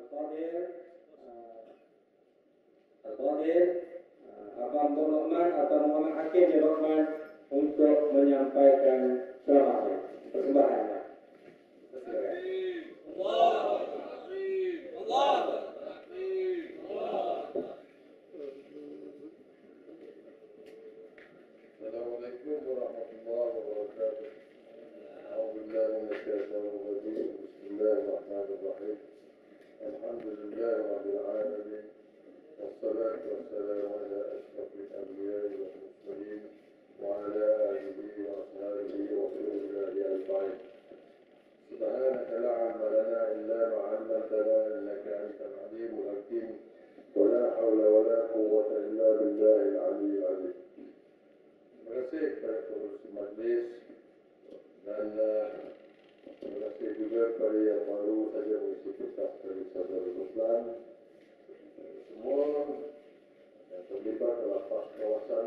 Al-Fadil Al-Fadil Abang Rahman atau Muhammad Hakim bin Rahman untuk menyampaikan ceramahnya, persembahannya. Assalamualaikum warahmatullahi wabarakatuh. A'udzubillahi minasyaitonir rajim. Bismillahirrahmanirrahim. Alhamdulillahirabbil alamin. Wassalatu wassalamu ala asyrafil anbiya'i wal mursalin wa ala alihi wa ashabihi wa sahbihi ajma'in. Subhanaka la 'ilma lana illa ma 'allamtana innaka antal 'alimul hakim. Wa la hawla wa la quwwata illa billahil 'aliyyil 'azim. Terima kasih kepada pengurusi majlis dan terima kasih juga kepada yang baru saja mengisi tugas dari saudara Ruslan. Semua yang terlibat dalam pas kawasan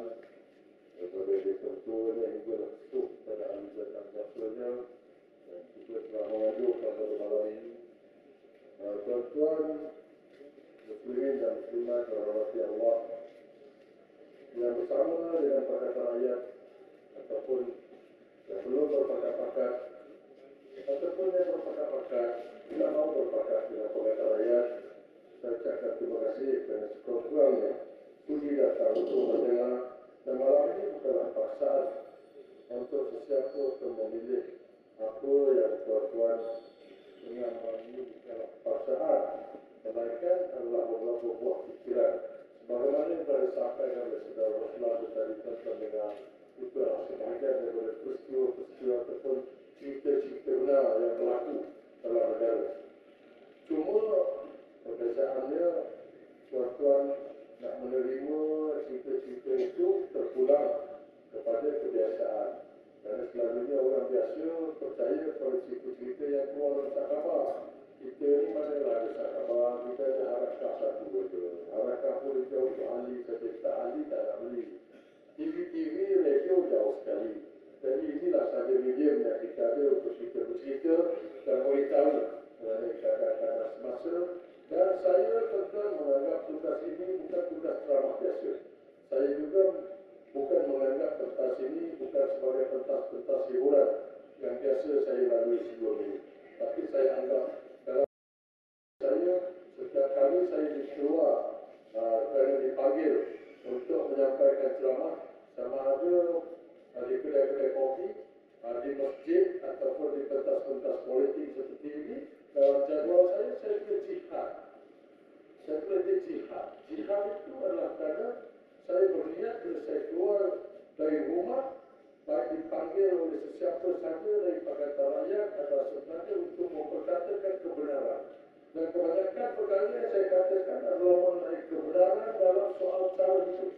daripada desa Tua hingga masuk pada aliran anggapnya dan juga telah mengajukan pada malam ini. Tuan-tuan muslimin dan muslimat rahmati Allah yang bersama dengan Pakatan Rakyat ataupun yang belum berpakat-pakat ataupun yang berpakat-pakat tidak mau berpakat dengan Pakatan Rakyat, saya ucapkan terima kasih kerana sekurang-kurangnya sudi datang untuk mendengar. Dan malam ini bukanlah paksaan untuk sesiapa untuk memilih apa yang tuan-tuan dengar malam ini, bukanlah paksaan, melainkan adalah beberapa buah fikiran. Bagaimana yang telah disampaikan oleh saudara Ruslan tadi tentang dengan itu sebahagian daripada peristiwa-peristiwa ataupun cerita-cerita benar yang berlaku dalam negara. Cuma perbezaannya tuan-tuan nak menerima cerita-cerita itu terpulang kepada kebiasaan. Kerana selalunya orang biasa percaya pada cerita-cerita yang keluar dalam khabar. Kita ni mana ada khabar, kita ada harakah satu saja. Harakah pun dia untuk ahli saja, tak ahli tak nak beli. TV, radio jauh sekali. Jadi inilah saja medium yang kita ada untuk kita bercerita dan beritahu mengenai keadaan semasa. Dan saya tentang menganggap tugas ini bukan tugas ceramah biasa. Saya juga bukan menganggap pentas ini bukan sebagai pentas-pentas hiburan yang biasa saya lalui sebelum ini. Tapi saya anggap dalam saya setiap kali saya dikeluar kerana dipanggil untuk menyampaikan ceramah, sama ada di kedai-kedai kopi, di masjid ataupun di pentas-pentas politik seperti ini, dalam jadual saya kena jihad. Saya kena jihad. Jihad itu adalah kerana saya berniat bila saya keluar dari rumah, baik dipanggil oleh sesiapa saja dari Pakatan Rakyat adalah sebenarnya untuk memperkatakan kebenaran. Dan kebanyakan perkara yang saya katakan adalah mengenai kebenaran dalam soal cara hidup.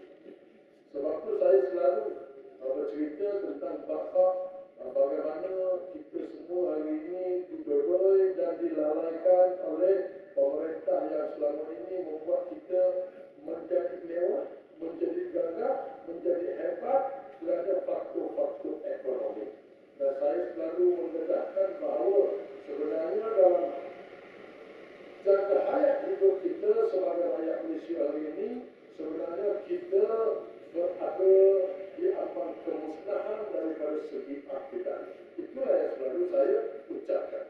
Sebab itu saya selalu bercerita tentang bagaimana kita semua hari ini dibeboi dan dilalaikan oleh pemerintah yang selama ini membuat kita menjadi mewah, menjadi gagah, menjadi hebat kerana faktor-faktor ekonomi. Dan saya selalu mendedahkan bahawa sebenarnya dalam jangka hayat hidup kita sebagai rakyat Malaysia hari ini, sebenarnya kita berada di aman kemusnahan daripada segi akidah. Itulah yang selalu saya ucapkan.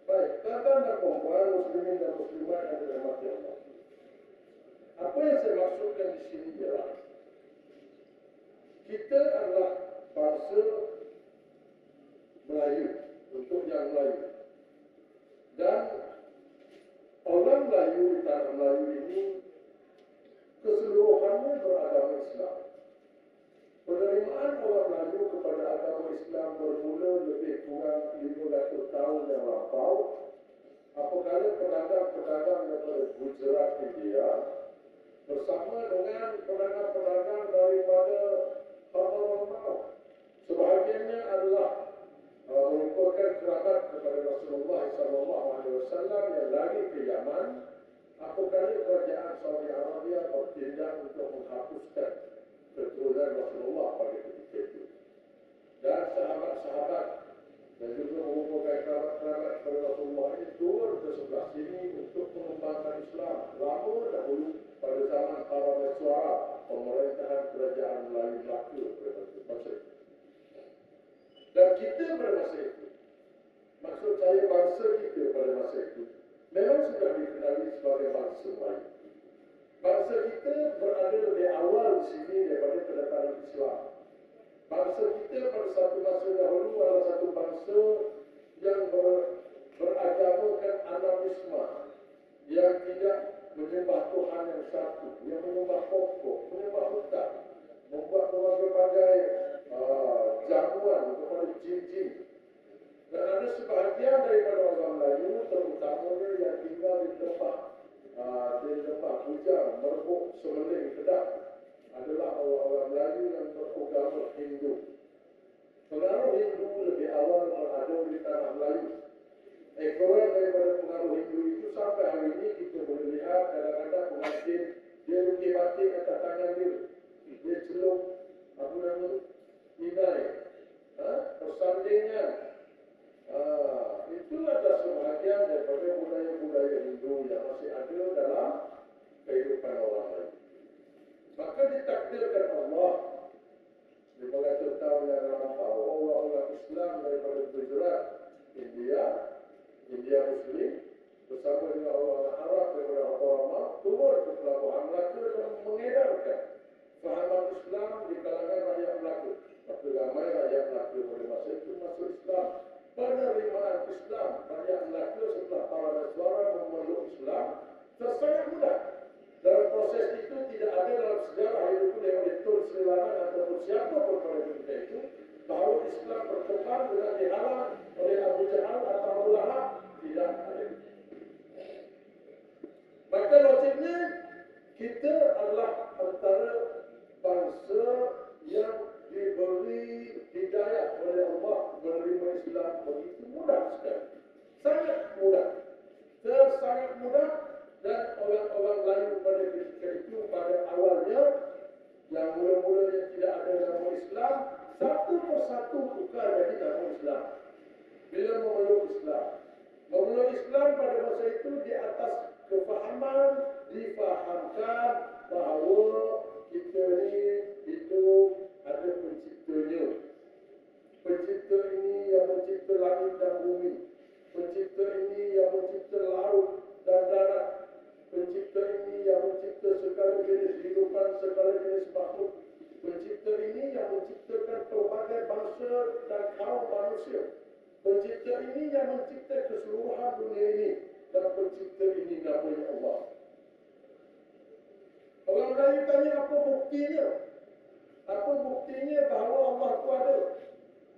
Baik, tuan-tuan dan puan-puan, muslimin dan muslimat yang dirahmati Allah. Apa yang saya maksudkan di sini ialah kita adalah bangsa Melayu, untuk yang Melayu. Dan orang Melayu di tanah Melayu ini keseluruhannya beragama Islam. Penerimaan orang Melayu kepada agama Islam bermula lebih kurang 500 tahun yang lampau. Apabila pedagang-pedagang daripada Gujarat, India bersama dengan pedagang-pedagang daripada Hadramaut. Sebahagiannya adalah merupakan kerabat kepada Rasulullah SAW yang lari ke Yaman. Apabila kerajaan Saudi Arabia bertindak untuk menghapuskan keturunan Rasulullah pada ketika itu. Dan sahabat-sahabat dan juga mengumpulkan kerabat-kerabat kepada Rasulullah ini turun ke sebelah sini untuk mengembangkan Islam. Lama dahulu pada zaman para Meswara, pemerintahan kerajaan Melayu Melaka pada masa itu. Dan kita pada masa itu, maksud saya bangsa kita pada masa itu, memang sudah dikenali sebagai bangsa Melayu. Bangsa kita berada lebih awal di sini daripada kedatangan Islam. Bangsa kita pada satu masa dahulu adalah satu bangsa yang beragamakan anamisme, yang tidak menyembah Tuhan yang satu, yang menyembah pokok, menyembah hutan, membuat berbagai jamuan kepada jin-jin. Dan ada sebahagian daripada orang Melayu, terutamanya yang tinggal di tempat Bujang, Merbuk, Semeling, Kedah, adalah orang-orang Melayu yang beragama Hindu. Pengaruh Hindu lebih awal berada di tanah Melayu. Ekoran daripada pengaruh Hindu itu sampai hari ini kita boleh lihat kadang-kadang pengantin dia lukis batik atas tangan dia. Dia celup apa nama nilai, persandingan. Itu adalah sebahagian daripada budaya-budaya Hindu yang masih ada dalam kehidupan orang lain. Maka ditakdirkan Allah 500 tahun yang lampau, orang-orang Islam daripada Gujarat, India Muslim, bersama dengan orang Arab daripada Hadramaut turun ke pelabuhan Melaka dan mengedarkan fahaman Islam di kalangan rakyat Melaka. Maka ramai rakyat Melaka pada masa itu masuk Islam. Penerimaan Islam rakyat Melaka setelah para Meswara memeluk Islam sangat mudah. Dalam proses itu tidak ada dalam sejarah hidup yang Tun Sri Lanka ataupun siapa pun pada ketika itu bahawa Islam berkembang dengan dihalang oleh Abu Jahal atau Abu Lahab, tidak ada. Maka logiknya kita adalah antara bangsa yang diberi hidayah oleh Allah menerima Islam begitu mudah sekali, sangat mudah, sangat mudah. Dan orang-orang Melayu pada ketika itu pada awalnya yang mula-mulanya tidak ada nama Islam, satu persatu tukar jadi nama Islam. Bila memeluk Islam pada masa itu di atas kefahaman difahamkan bahawa kita ini itu ada penciptanya. Pencipta ini yang mencipta langit dan bumi. Pencipta ini yang mencipta laut dan darat. Pencipta ini yang mencipta segala jenis kehidupan, segala jenis makhluk. Pencipta ini yang menciptakan pelbagai bangsa dan kaum manusia. Pencipta ini yang mencipta keseluruhan dunia ini. Dan pencipta ini namanya Allah. Orang Melayu tanya apa buktinya? Apa buktinya bahawa Allah itu ada?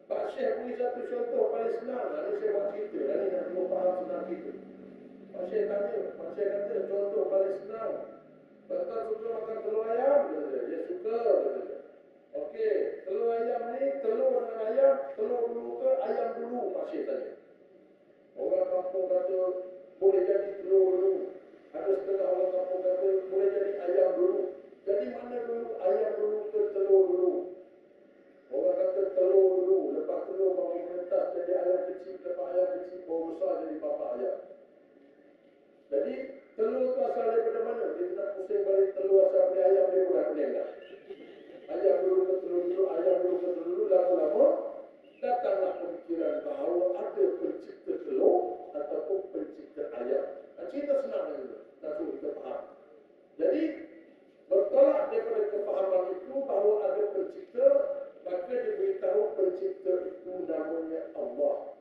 Pak Syekh beri satu contoh paling senang. Ini saya buat cerita. Ini nak semua faham senang kita. Pak Syekh tanya, Pak Syekh kata contoh paling senang. Tuan-tuan suka makan telur ayam? Dia suka. Okey, telur ayam ni, telur dengan ayam, telur dulu ke ayam dulu? Pak Syekh tanya. Orang kampung kata boleh jadi telur dulu. Ada setengah orang kampung kata boleh jadi ayam dulu. Jadi mana dulu? Ayam dulu ke telur dulu? Orang kata telur dulu. Lepas telur baru menetas jadi ayam kecil, lepas ayam kecil baru besar jadi bapa ayam. Jadi telur itu asal daripada mana? Dia nak pusing balik telur asal dari ayam, dia pun dah pening dah. Ayam dulu ke telur dulu, ayam dulu ke telur dulu, lama-lama datanglah pemikiran bahawa ada pencipta telur ataupun pencipta ayam. Cerita senang saja, nak suruh kita faham. Jadi bertolak daripada kefahaman itu bahawa ada pencipta, maka diberitahu pencipta itu namanya Allah.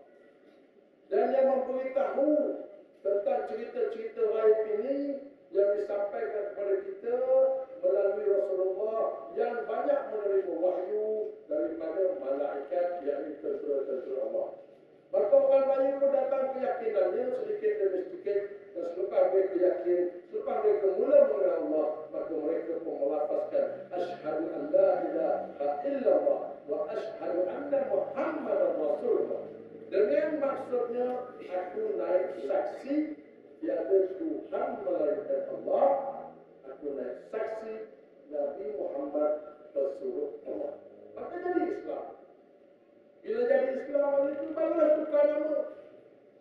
Dan yang memberitahu tentang cerita-cerita gaib ini yang disampaikan kepada kita melalui Rasulullah yang banyak menerima wahyu daripada malaikat, yakni tentera-tentera Allah. Maka orang lain pun datang keyakinannya sedikit demi sedikit, dan selepas mereka yakin, selepas mereka mula mengenal Allah, maka mereka pun melafazkan asyhadu an la ilaha illallah wa asyhadu anna Muhammadar Rasulullah. Dengan maksudnya aku naik saksi tiada Tuhan melainkan Allah, aku naik saksi Nabi Muhammad Rasulullah. Maka jadi Islam. Bila jadi Islam, Islam itu barulah tukar nama.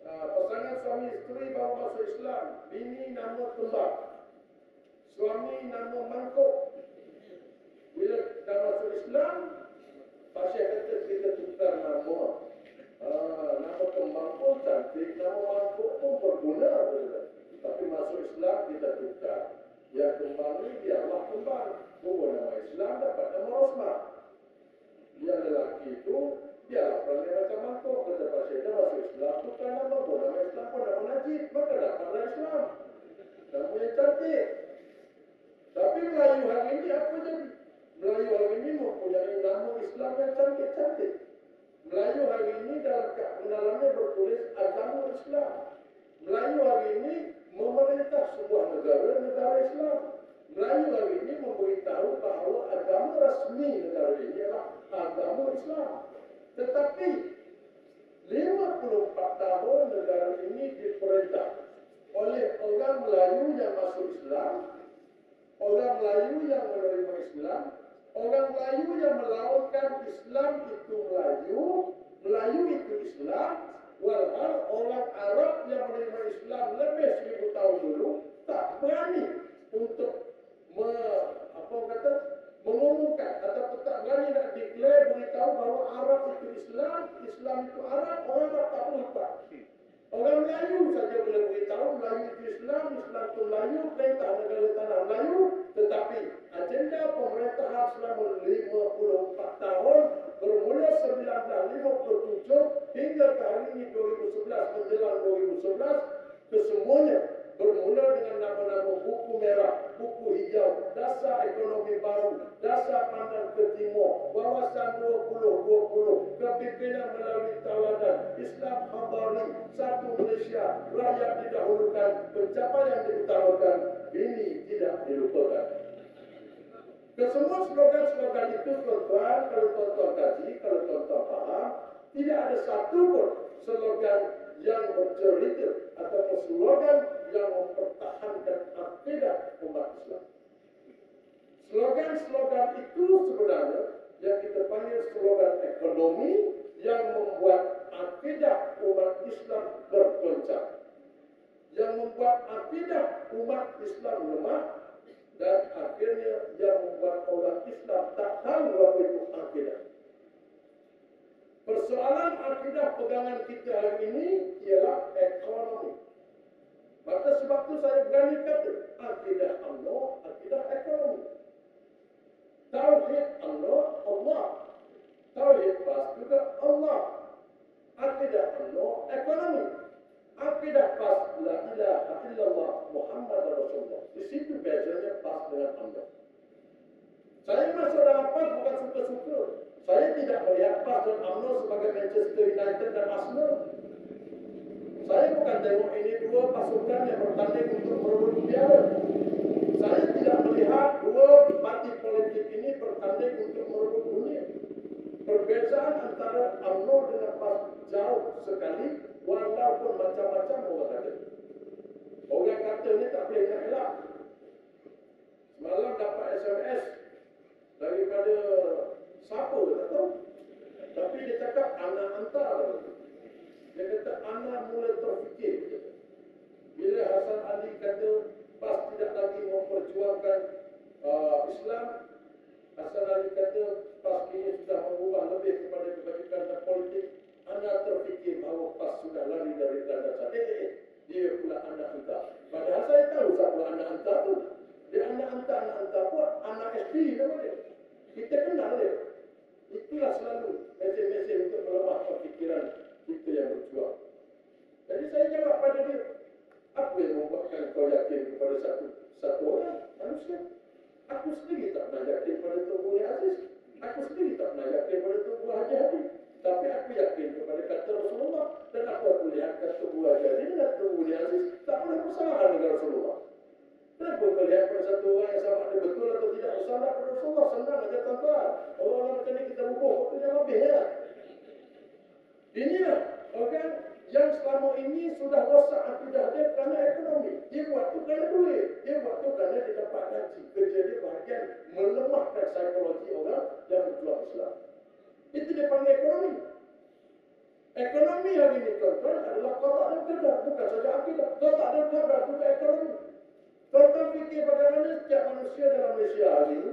Pasangan suami isteri baru masuk Islam. Bini nama kembar. Suami nama mangkuk. Bila dah masuk Islam, pasal kata kita tukar nama. Nama kembang pun cantik, nama mangkuk pun berguna. Tapi masuk Islam kita tukar. Yang kembang ni biarlah kembang. Bukan nama Islam dapat nama Rosmah. Yang lelaki itu biarlah perangai macam mangkuk. Kata pasal kita masuk Islam tukar nama pun nama Islam pun nama Najib. Maka dapatlah Islam. Nama yang cantik. Tapi Melayu hari ini apa jadi? Melayu hari ini mempunyai nama Islam yang cantik-cantik. Melayu hari ini dalam pengenalannya bertulis agama Islam. Melayu hari ini memerintah sebuah negara Islam. Melayu hari ini memberitahu bahawa agama rasmi negara ini adalah agama Islam. Tetapi 54 tahun negara ini diperintah oleh orang Melayu yang masuk Islam, orang Melayu yang menerima Islam, orang Melayu yang melawankan Islam itu Melayu, Melayu itu Islam, walhal orang Arab yang menerima Islam lebih 1000 tahun dulu tak berani untuk mengumumkan atau tak berani nak declare beritahu bahawa Arab itu Islam, Islam itu Arab, orang Arab tak lupa. Orang Melayu saja boleh beritahu Melayu itu Islam, Islam itu Melayu, perintah negara tanah Melayu. Tetapi agenda pemerintahan selama 54 tahun bermula 1957 hingga ke hari ini 2011 menjelang 2011 kesemuanya bermula dengan nama-nama buku merah, buku hijau, dasar ekonomi baru, dasar pandang ke timur, wawasan 2020, kepimpinan melalui tauladan, Islam Hadari, satu Malaysia, rakyat didahulukan, pencapaian diutamakan, ini tidak dilupakan. Kesemua slogan-slogan itu tuan-tuan, kalau tuan-tuan kaji, kalau tuan-tuan faham, tidak ada satu pun slogan yang bercerita atau slogan yang mempertahankan akidah umat Islam. Slogan-slogan itu sebenarnya yang kita panggil slogan ekonomi yang membuat akidah umat Islam bergoncang, yang membuat akidah umat Islam lemah, dan akhirnya yang membuat orang Islam tak tahu apa itu akidah. Persoalan akidah pegangan kita hari ini ialah ekonomi. Maka sebab itu saya berani kata akidah Allah, akidah ekonomi. Tauhid Allah, Allah. Tauhid pas juga Allah. Akidah Allah, ekonomi. Akidah pas la ilaha illallah Muhammad Rasulullah. Di situ bezanya pas dengan Allah. Saya masuk dalam pas bukan suka-suka. Saya tidak melihat PAS dan UMNO sebagai Manchester United dan Arsenal. Saya bukan tengok ini dua pasukan yang bertanding untuk merebut piala. Saya tidak melihat dua parti politik ini bertanding untuk merebut dunia. Perbezaan antara UMNO dengan PAS jauh sekali, walaupun macam-macam orang kata. Orang kata ini tak boleh nak elak. Semalam dapat SMS daripada siapa tak tahu. Tapi dia cakap anak hantar. Dia kata anak mula terfikir. Bila Hasan Ali kata PAS tidak lagi memperjuangkan Islam, Hasan Ali kata PAS ini sudah mengubah lebih kepada kebajikan dan politik. Anak terfikir bahawa PAS sudah lari dari landasan. Dia pula anak hantar. Padahal saya tahu siapa anak hantar tu. Dia anak hantar pun anak SD nama dia. Kita kenal dia. Itulah selalu mesej-mesej untuk melemahkan fikiran kita yang berjuang. Jadi saya jawab pada dia, apa yang membuatkan kau yakin kepada satu orang manusia? Aku sendiri tak pernah yakin pada Tubuh Aziz. Aku sendiri tak pernah yakin pada Tubuh Haji Habib. Tapi aku yakin kepada kata Rasulullah. Dan aku lihat kata Tubuh Haji Habib dan Tubuh Aziz tak pernah bersalahan dengan Rasulullah. Kenapa melihat pada satu orang yang sama ada betul atau tidak bersama pada Rasulullah? Senang aja tuan-tuan. Orang-orang macam ni kita bubuh waktunya lebih ya. Inilah orang yang selama ini sudah rosak akidah dia kerana ekonomi. Dia buat tu kerana duit. Dia buat tu kerana dia dapat gaji. Kerja dia bahagian melemahkan psikologi orang yang berjuang Islam. Itu dia panggil ekonomi. tuan adalah qada dan qadar, bukan saja akidah. Qada dan qadar juga ekonomi. Tuan fikir bagaimana setiap manusia dalam Malaysia hari ini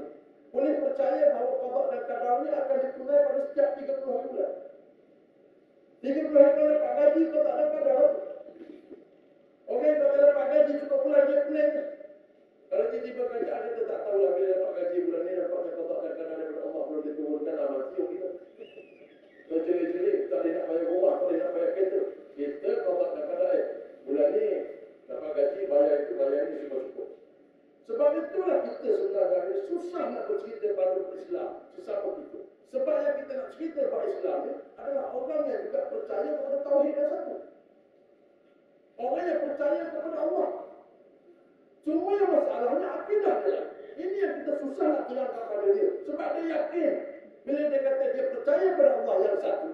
boleh percaya bahawa qada dan qadarnya akan ditunai pada setiap 30 hari bulan. 30 hari bulan dapat gaji, qada dan qadar. Orang yang tak dapat gaji cukup bulan dia pening. Kalau tiba-tiba kerajaan kita tak tahulah bila dapat gaji bulan ni, dapatnya qada dan qadar daripada Allah belum diturunkan mati kita. Terjelik-jelik, tak boleh nak bayar rumah, tak boleh nak bayar kereta. Kita qada dan qadar bulan ni dapat gaji, bayar itu, bayar ini semua cukup. Sebab itulah kita sebenarnya susah nak bercerita pada Islam sesama kita. Sebab yang kita nak cerita pada Islam ni adalah orang yang juga percaya kepada tauhid yang satu. Orang yang percaya kepada Allah. Cuma yang masalahnya akidah dia. Ini yang kita susah nak hilangkan pada dia. Sebab dia yakin bila dia kata dia percaya kepada Allah yang satu,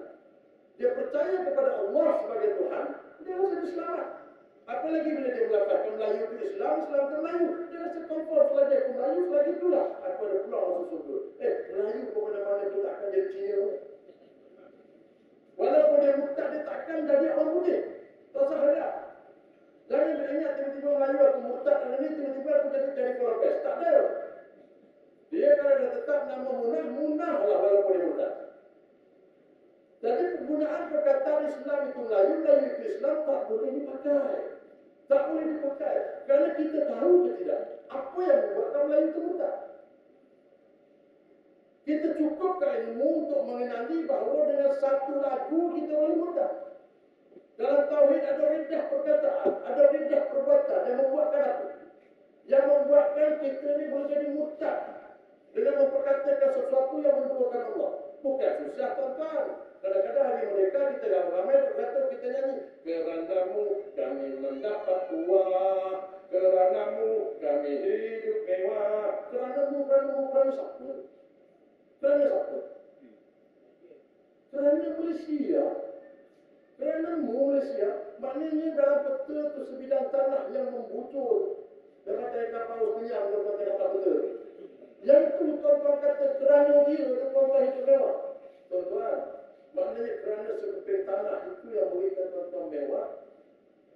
dia percaya kepada Allah sebagai Tuhan, dia rasa dia selamat. Apalagi bila dia melakukan Melayu itu Islam, Islam ke Melayu. Dia rasa comfort selagi aku Melayu, selagi itulah aku ada pulang masuk surga. Melayu ke mana-mana dia takkan jadi Cina. Walaupun dia murtad, dia takkan jadi orang putih. Tak usah harap. Jangan ingat tiba-tiba Melayu aku murtad dan ini tiba-tiba aku jadi Flores. Tak ada. Dia kalau dah tetap nama Munah, Munah lah walaupun dia murtad. Jadi penggunaan perkataan Islam itu Melayu, Melayu itu Islam tak boleh dipakai. Tak boleh dipakai. Kerana kita tahu ke tidak, apa yang membuatkan Melayu itu murtad. Kita cukupkan ilmu untuk mengenali bahawa dengan satu lagu kita boleh murtad. Dalam tauhid ada riddah perkataan, ada riddah perbuatan yang membuatkan apa? Yang membuatkan kita ni boleh jadi murtad dengan memperkatakan sesuatu yang menduakan Allah. Bukan susah tuan-tuan. Kadang-kadang hari mereka kita ramai-ramai berkata kita nyanyi. Keranamu kami mendapat uang, keranamu kami hidup mewah. Kerana siapa? Kerana siapa? Kerana Malaysia. Kerana Malaysia, maknanya dalam peta itu sebidang tanah yang membujur. Dalam tarik paus kenyang, dalam tarik betul. Yang itu tuan-tuan kata kerana dia, tuan-tuan hidup mewah. Tuan-tuan, maknanya kerana sekeping tanah itu yang berikan tuan-tuan mewah.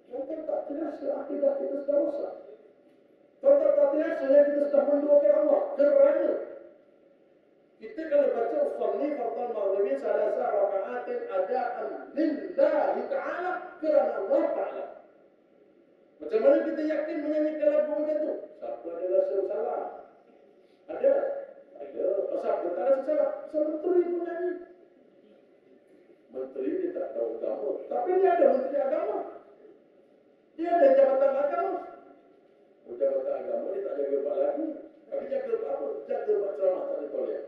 Tuan-tuan tak terasa akidah kita sudah rosak. Tuan-tuan tak terasa yang kita sudah menduakan Allah. Kerana kita kalau baca usalli fardal maghribi salasa raka'atin adaan lillahi ta'ala kerana Allah Ta'ala. Macam mana kita yakin menyanyikan lagu macam tu? Siapa ada rasa salah? Ada. Pasal kita tak rasa salah. Pasal menteri pun nyanyi. Menteri dia tak tahu agama. Tapi dia ada menteri agama. Dia ada jabatan agama. Jabatan agama dia tak jaga buat lagu. Tapi jaga buat apa? Jaga buat ceramah tak ada tolak.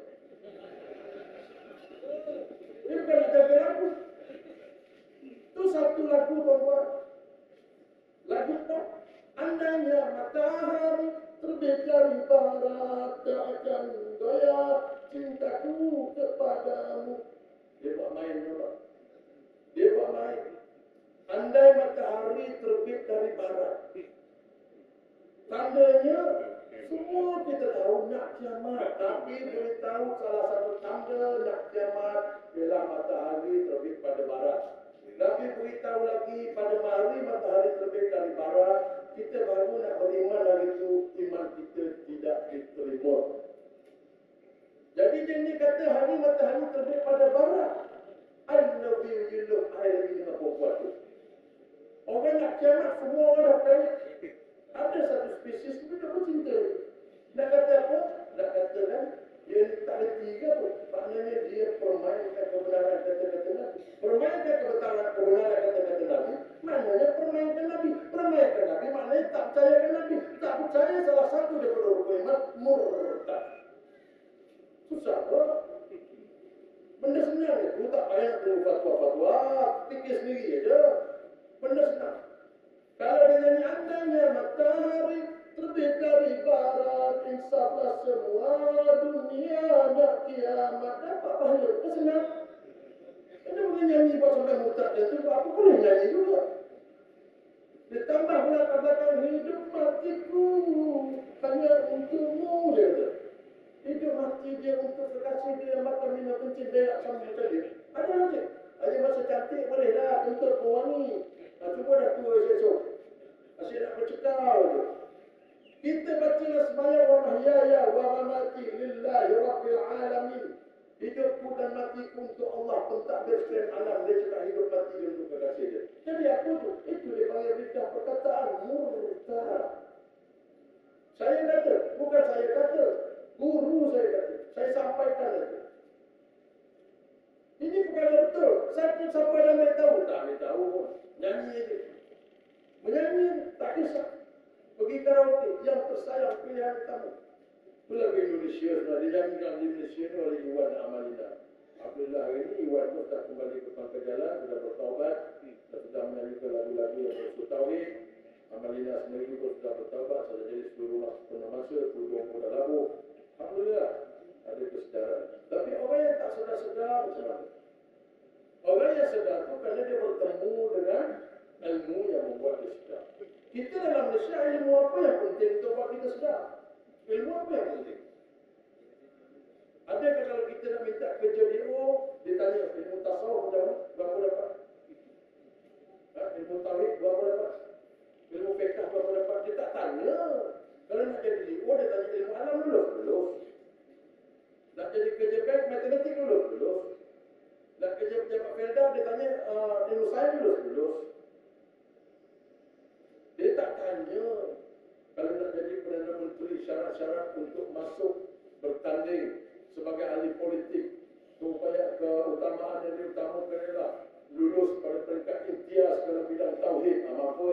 Dia bukan nak jaga lagu. Itu satu lagu tuan-tuan. Lagu tak. Andainya matahari terbit dari barat, tak akan gaya cintaku kepadamu. Dia buat main juga. Dia buat main. Andai matahari terbit dari barat. Tandanya semua kita tahu nak kiamat. Nabi beritahu salah satu tanda nak kiamat bila matahari terbit pada barat. Nabi beritahu lagi pada hari matahari terbit dari barat, kita baru nak beriman hari itu, iman kita tidak diterima. Jadi dia ni kata hari matahari terbit pada barat. Al-Nabi Yuluh air lagi dengan perempuan tu. Orang nak kiamat semua orang dah panik. Ada satu spesies tu dia pun cinta. Nak kata apa? Nak kata kan dia tak reti ke apa? Maknanya dia permainkan kebenaran kata-kata Nabi. Permainkan kebenaran kata-kata Nabi. Maknanya permainkan Nabi. Permainkan Nabi maknanya tak percayakan Nabi. Tak percaya salah satu daripada rukun iman murtad. Susah tak? Benda senang itu tak payah tunggu fatwa-fatwa. Fikir sendiri aja. Benda senang. Kalau dia nyanyi andainya matahari terbit dari barat, insaflah semua dunia nak kiamat. Dapat pahala. Itu senang. Kena boleh nyanyi buat sampai murtad dia tu. Apa boleh nyanyi juga. Ditambah belakang-belakang hidup matiku hanya untukmu dia tu. Hidup mati dia untuk kekasih dia, maka mina kencing berak sama macam dia. Ada lagi. Ada masa cantik boleh lah. untuk pewangi. Cuba dah tua esok. Asyik nak bercakap je. Kita bacalah sembahyang wa mahyaya wa mamati lillahi rabbil alamin. Hidupku dan matiku untuk Allah pentadbir sekalian alam. Dia cakap hidup mati dia untuk kekasih dia. Jadi apa tu? Itu dia panggil bidah perkataan murtad. Saya kata, bukan saya kata. Guru saya kata. Saya sampaikan itu. Ini bukan betul. Siapa yang boleh tahu? Tak boleh tahu pun. Nyanyi je. Menyanyi tak kisah. Pergi karaoke. Yang tersayang pilihan kamu. Lagu Indonesia sudah dinyanyikan di Indonesia ni oleh Iwan Amalina. Alhamdulillah hari ini Iwan pun sudah kembali ke pangkat jalan, sudah bertaubat, dan sudah menyanyikan lagu-lagu yang bersuatu tauhid. Amalina sendiri pun sudah bertaubat, sudah jadi seluruh pernah masa, peluang dah labuh. Alhamdulillah ada kesedaran. Tapi orang yang tak sedar-sedar macam mana? Orang yang sedar itu kerana dia bertemu dengan ilmu yang membuat dia sedar. Kita dalam Malaysia, ilmu apa yang penting untuk buat kita sedar? Ilmu apa yang penting? Adakah kalau kita nak minta kerja DO, dia tanya ilmu tasawuf berapa dapat? Ilmu tauhid berapa dapat? Ilmu fiqh berapa dapat? Dia tak tanya. Kalau nak jadi DO, dia tanya ilmu alam dulu. Nak jadi kerja bank, matematik dulu. Nak kerja pejabat Felda, dia tanya ilmu sains dulu. Dia tak tanya. Kalau nak jadi Perdana Menteri, syarat-syarat untuk masuk bertanding sebagai ahli politik, supaya keutamaan yang diutamakan ialah lulus pada peringkat imtiaz dalam bidang tauhid, mampu.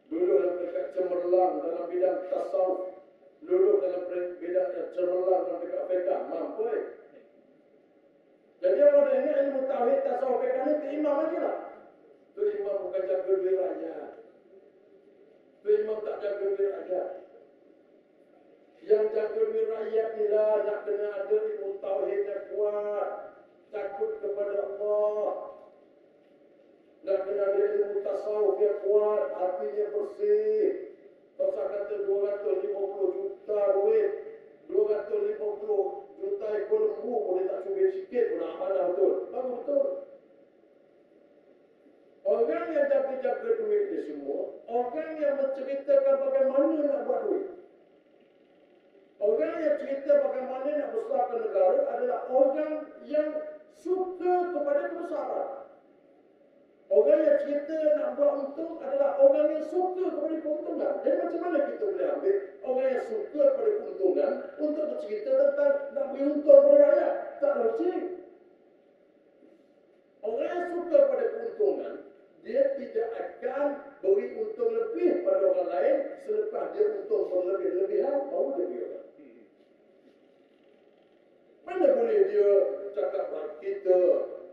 Lulus dalam peringkat cemerlang dalam bidang tasawuf, lulus dalam bidang cemerlang dalam peringkat fiqh, mampu. Jadi orang yang ingat ilmu tauhid, tasawuf, fiqh ni tu imam aja lah. Tu imam bukan jaga duit rakyat. Tu imam tak jaga duit rakyat. Yang jaga duit rakyat ni lah nak kena ada ilmu tauhid yang kuat, takut kepada Allah. Nak kena ada ilmu tasawuf yang kuat, hatinya bersih. Pasal kata 250 juta duit, 250 juta ekor lembu boleh tak cubit sikit pun nak amanah betul. Bagus betul. Orang yang jaga-jaga duit ni semua, orang yang menceritakan bagaimana nak buat duit. Orang yang cerita bagaimana nak besarkan negara adalah orang yang suka kepada kebesaran. Orang yang cerita nak buat untung adalah orang yang suka kepada keuntungan. Jadi macam mana kita boleh ambil orang yang suka kepada keuntungan untuk bercerita tentang nak beri untung kepada rakyat? Tak logik. Orang yang suka kepada keuntungan, dia tidak akan beri untung lebih pada orang lain selepas dia untung berlebih-lebihan, baru dia beri orang. Mana boleh dia cakap kita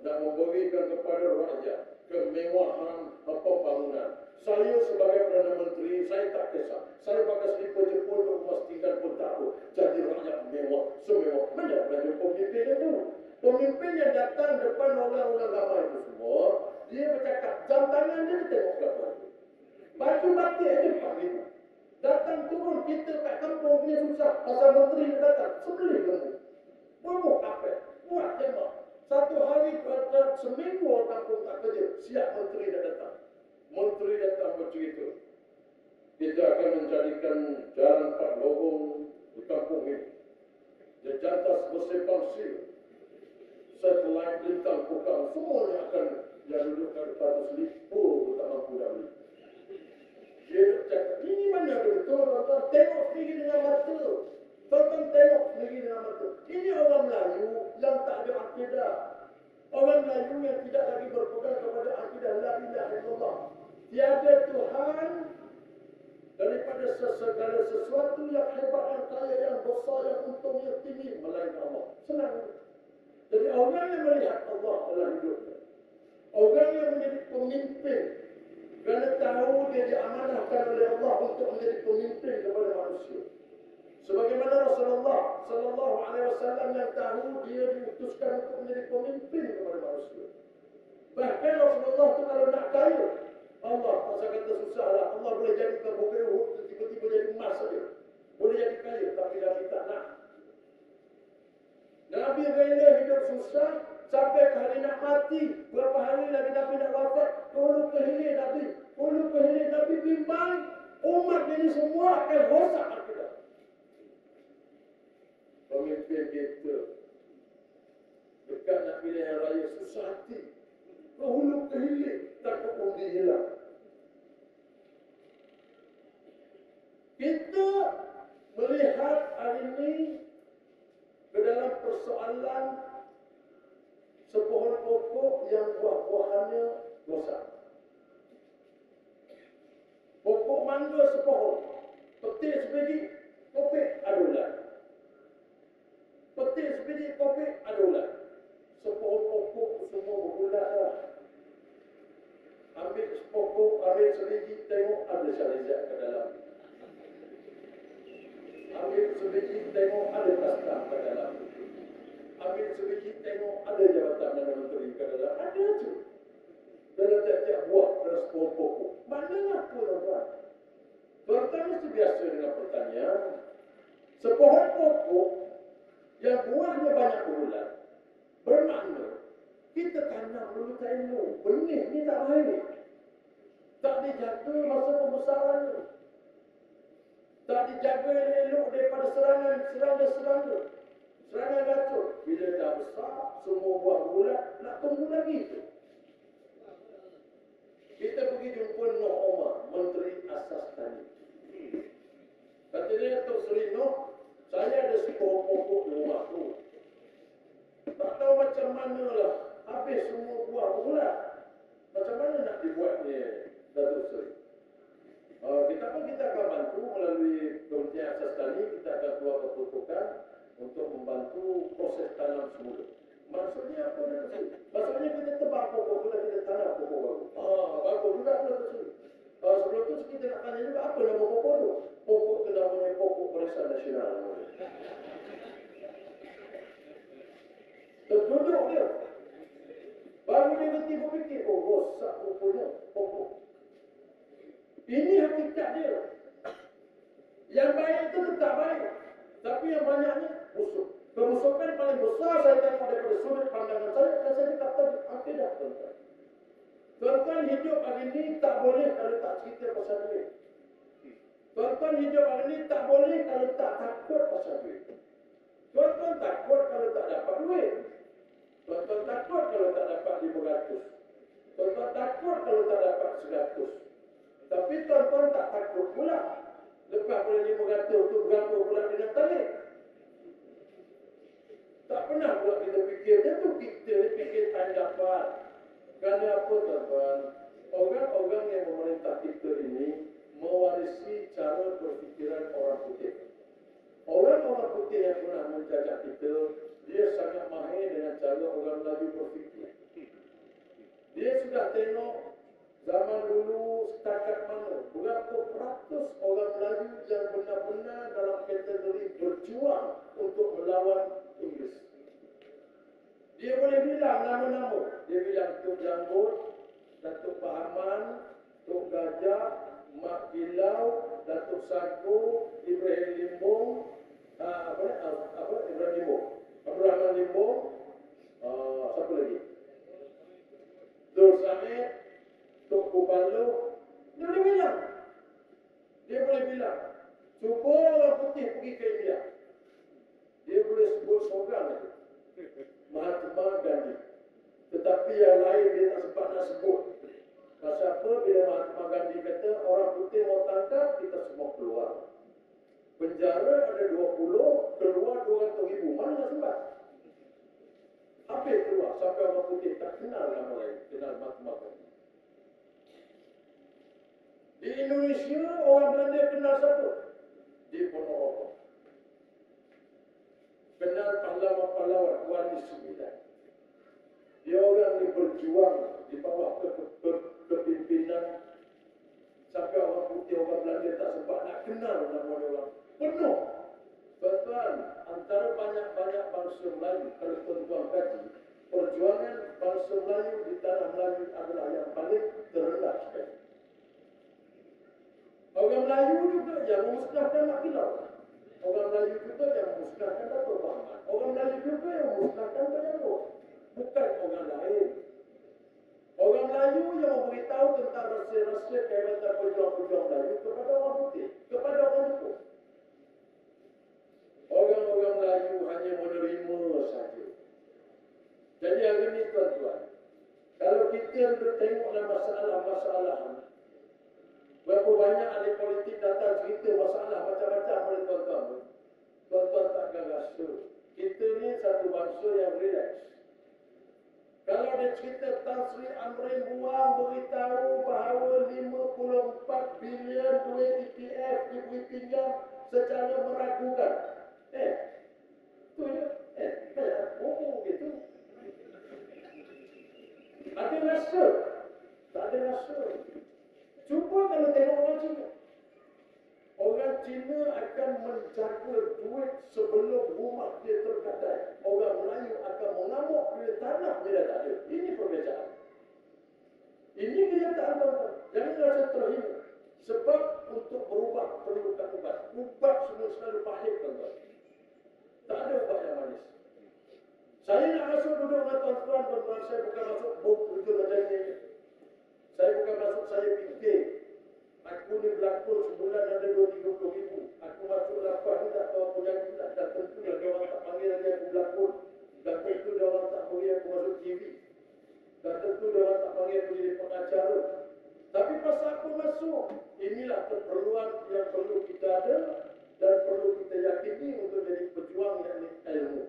nak memberikan kepada rakyat kemewahan pembangunan. Saya sebagai Perdana Menteri, saya tak kisah. Saya pakai selipar Jepun untuk memastikan pun takut. Jadi rakyat mewah, semewah. Mana pernah pemimpin itu? Pemimpin yang datang depan orang-orang ramai itu semua, dia bercakap, jam tangan dia tengok berapa. Baju batik aja RM4,000. Datang turun kita kat kampung punya susah. Pasal menteri dia datang, sebeli lembu. Bubuh kapet, buat jemaah. Satu hari seminggu orang kampung tak kerja, siap menteri dah datang. Menteri datang bercerita. Kita akan menjadikan jalan Pak Lorong di kampung ini. Jejantas bersepang sil. Satelit lintang pukang, semuanya akan yang duduk kat atas selipur tak mampu dah beli. Dia cakap, ini mana betul, tuan-tuan? Tengok sendiri dengan mata. Tuan-tuan tengok sendiri dengan mata. Ini orang Melayu yang tak ada akidah. Orang Melayu yang tidak lagi berpegang kepada akidah la ilaha illallah. Tiada Tuhan daripada segala sesuatu yang hebat, yang kaya, yang besar, yang untung, yang tinggi, melainkan Allah. Senang. Jadi orang yang melihat Allah dalam hidupnya, orang yang menjadi pemimpin, kerana tahu dia diamanahkan oleh Allah untuk menjadi pemimpin kepada manusia. Sebagaimana Rasulullah sallallahu alaihi wasallam yang tahu dia diutuskan untuk menjadi pemimpin kepada manusia. Bahkan Rasulullah itu kalau nak kaya, Allah pasal kata susahlah, Allah boleh jadikan bukit Uhud tiba-tiba jadi emas saja. Boleh jadi kaya, tapi Nabi tak nak. Nabi rela hidup susah sampai hari nak mati, berapa hari lagi Nabi nak wafat, hulu ke hilir Nabi bimbang, umat ini semua akan rosak akidah. Pemimpin kita dekat nak pilihan raya susah hati, hulu ke hilir, takut undi hilang. Kita melihat hari ini ke dalam persoalan sepohon pokok yang buah-buahannya rosak. Pokok mangga sepohon, petik sebiji, kopi ada ulat. Petik sebiji, kopi ada ulat. Sepohon pokok semua berulat dah. Ambil sepokok, ambil sebiji, tengok ada syarikat ke dalam. Ambil sebiji, tengok ada taskah ke dalam. Ambil sebiji, tengok ada jabatan dan menteri ke dalam. Ada tu. Dalam tiap-tiap buah dan sepuluh pokok. Maknanya apa tuan-tuan? Tuan-tuan mesti biasa dengan pertanyaan. Sepohon pokok yang buahnya banyak berulat, bermakna kita tanam dulu tak elok. Benih ni tak baik. Tak dijaga masa pembesarannya. Tak dijaga elok daripada serangga. Serangan gacor. Bila dah besar, semua buah berulat, nak tunggu lagi tu. Kita pergi jumpa Noh Omar, Menteri Asas Tani. Kata dia, Tok Seri Noh, saya ada sebuah pokok di rumah tu. Tak tahu macam mana lah, habis semua buah berulat. Macam mana nak dibuatnya, Datuk Seri? Kita akan bantu melalui Kementerian Asas Tani, kita akan keluar keputusan untuk membantu proses tanam semula. Maksudnya apa Datuk Seri? Maksudnya kita tebang pokok, kita tanam pokok baru. Bagus juga Datuk Seri. Sebelum tu kita nak tanya juga apa nama pokok tu? Pokok tu namanya Pokok Barisan Nasional. Terduduk dia. Baru dia berhenti berfikir, rosak rupanya pokok. Ini hakikat dia. Yang baik itu tetap baik. Tapi yang banyaknya busuk. Kebusukan paling besar saya tengok daripada sudut pandangan saya, dan saya kata akidah tuan-tuan. Tuan-tuan hidup hari ini tak boleh kalau tak cerita pasal duit. Tuan-tuan hidup hari ini tak boleh kalau tak takut pasal duit. Tuan-tuan takut kalau tak dapat duit. Tuan-tuan takut kalau tak dapat 500. Tuan-tuan takut kalau tak dapat 100. Tapi tuan-tuan tak takut pula. Lepas pada 500 tu berapa pula dia nak tarik? Tak pernah pula kita fikir dia tu. Kita ni fikir tak dapat. Kerana apa tuan-tuan? Orang-orang yang memerintah kita ini mewarisi cara berfikiran orang putih. Orang-orang putih yang pernah menjajah kita, dia sangat mahir dengan cara orang Melayu berfikir. Dia sudah tengok zaman dulu setakat mana, berapa peratus orang Melayu yang benar-benar dalam kategori berjuang untuk melawan Inggeris. Dia boleh bilang nama-nama. Dia bilang Tok Janggut, Datuk Pahaman, Tok Gajah, Mak Gilau, Datuk Sagu, Ibrahim Limbong, Ibrahim Limbong, Abdul Rahman Limbong, siapa lagi? Dul Samit, Tok Kubalo. Dia boleh bilang. Dia boleh bilang. Cuba orang putih pergi ke India. Dia boleh sebut slogan itu. Mahatma Gandhi. Tetapi yang lain dia tak sempat nak sebut. Pasal apa? Bila Mahatma Gandhi kata orang putih mau tangkap, kita semua keluar. Penjara ada 20, keluar 200,000. Mana nak sempat? Habis keluar sampai orang putih tak kenal nama lain. Kenal Mahatma Gandhi. Di Indonesia orang Belanda kenal siapa? Di Ponorogo. Kenal pahlawan-pahlawan Wali Sembilan. Dia orang ni berjuang di bawah kepimpinan sampai orang putih, orang Belanda tak sempat nak kenal nama orang. Penuh. Tuan-tuan, antara banyak-banyak bangsa Melayu, kalau tuan-tuan kaji, perjuangan bangsa Melayu di tanah Melayu adalah yang paling terendah sekali. Orang Melayu juga yang memusnahkan Mak Gilau. Orang Melayu juga yang memusnahkan Datuk Pahaman. Orang Melayu juga yang memusnahkan Tok Janggut. bukan orang lain. Orang Melayu yang memberitahu tentang rahsia-rahsia kehebatan pejuang-pejuang Melayu kepada orang putih, kepada orang Jepun. Orang-orang Melayu hanya menerima saja. Jadi hari ini tuan-tuan, kalau kita bertengoklah masalah-masalah, berapa banyak ahli politik datang cerita masalah macam-macam pada tuan-tuan, tuan-tuan takkan rasa kita ni satu bangsa yang relax. Kalau dia cerita Tan Sri Amrin Buang beritahu bahawa 54 bilion duit ETF diberi pinjam secara meragukan. Tu ya. Gitu. Ada rasa? Tak ada rasa. Cuba kalau tengok orang Cina. Orang Cina akan menjaga duit sebelum rumah dia tergadai. Orang Melayu akan mengamuk bila tanah dia dah tak ada. Ini perbezaan. Ini kenyataan tuan-tuan. Jangan rasa terhina. Sebab untuk berubah perlukan ubat. Ubat semua selalu pahit tuan-tuan. Tak ada ubat yang manis. Saya nak masuk duduk dengan tuan-tuan, tuan-tuan. Saya bukan masuk kerja macam ni. Saya bukan masuk saya fikir. Aku ni berlakon sebulan ada 20-30 ribu. Aku masuk lapas ni tak tahu apa yang tidak. Dan tentu lah dia orang tak panggil lagi aku berlakon. Dan tentu dia orang tak panggil aku masuk TV. Dan tentu dia orang tak panggil aku jadi pengacara. Tapi pasal aku masuk, inilah keperluan yang perlu kita ada dan perlu kita yakini untuk jadi pejuang yakni ilmu.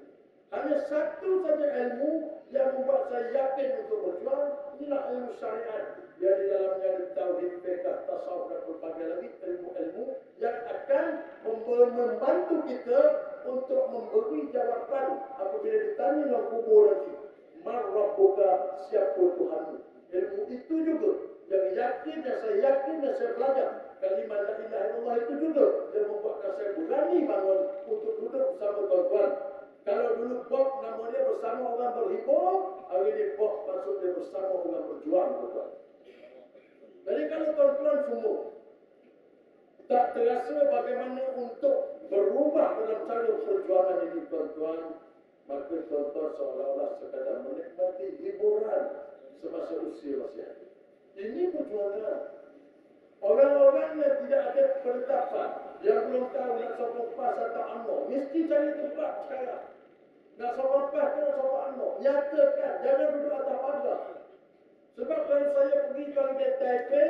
Hanya satu saja ilmu yang membuat saya yakin untuk berjuang, inilah ilmu syariat. Yang di dalamnya ada tauhid, fiqh, tasawuf dan berbagai lagi ilmu-ilmu yang akan membantu kita untuk memberi jawapan apabila ditanya dalam kubur nanti, Man Rabbuka, siapa Tuhanmu? Ilmu itu juga yang yakin, yang saya yakin, yang saya belajar. Kalimah la ilaha illallah itu juga yang membuatkan saya berani bangun untuk duduk bersama tuan-tuan. Kalau dulu Bob nama dia bersama orang berhibur, hari ini Bob maksud dia bersama orang berjuang, tuan-tuan. Jadi kalau tuan-tuan semua tak terasa bagaimana untuk berubah dalam cara perjuangan ini tuan-tuan, maka tuan-tuan seolah-olah sekadar menikmati hiburan semasa usia masih ada. Ini perjuangan. Orang-orang yang tidak ada penetapan, yang belum tahu nak sokong PAS atau UMNO, mesti cari tempat sekarang. Nak sokong PAS ke nak sokong UMNO, nyatakan, jangan duduk atas pagar. Sebab kalau saya pergi kalau dia Taipei,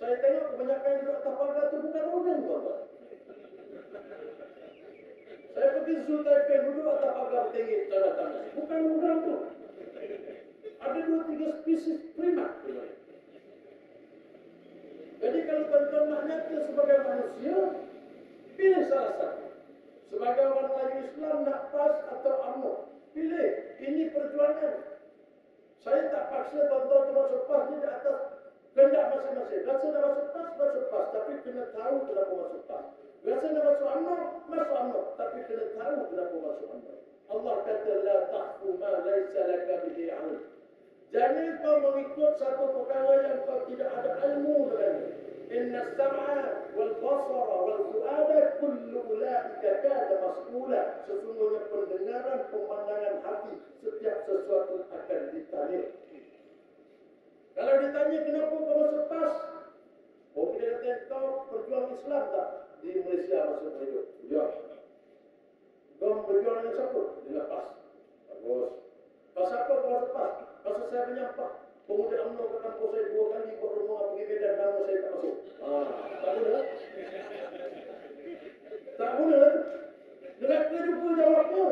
saya tengok kebanyakan yang duduk atas pagar itu bukan orang, tuan-tuan. Saya pergi Zoo Taipei, duduk atas pagar tinggi tanda tangan. Bukan orang tu. Ada 2-3 spesies primat. Jadi kalau tuan-tuan nak nyata sebagai manusia, pilih salah satu. Sebagai orang Melayu Islam nak PAS atau UMNO, pilih. Ini perjuangan. Saya tak paksa tuan-tuan untuk masuk PAS ni di atas kehendak masing-masing. Rasa nak masuk PAS, masuk PAS. Tapi kena tahu kenapa masuk PAS. Rasa nak masuk UMNO, masuk UMNO. Tapi kena tahu kenapa masuk UMNO. Allah kata, La tahfu ma laysa laka bihi ilm. Jangan kau mengikut satu perkara yang kau tidak ada ilmu dengannya. Inna sam'a wal basara wal fu'ada kullu ulaika kana mas'ula. Sesungguhnya pendengaran, pemandangan hati, setiap sesuatu akan ditanya. Kalau ditanya kenapa kau masuk PAS? Oh, kita kata kau berjuang Islam tak? Di Malaysia masuk hidup. Ya. Kau berjuang dengan siapa? Dengan PAS. Bagus. PAS apa kau masuk PAS? Pasal saya menyampah. Pemuda UMNO ke kampus saya 2 kali buat rumah pergi Medan, nama saya tak masuk. Tak boleh. Tak boleh. Neraka juga jawabnya.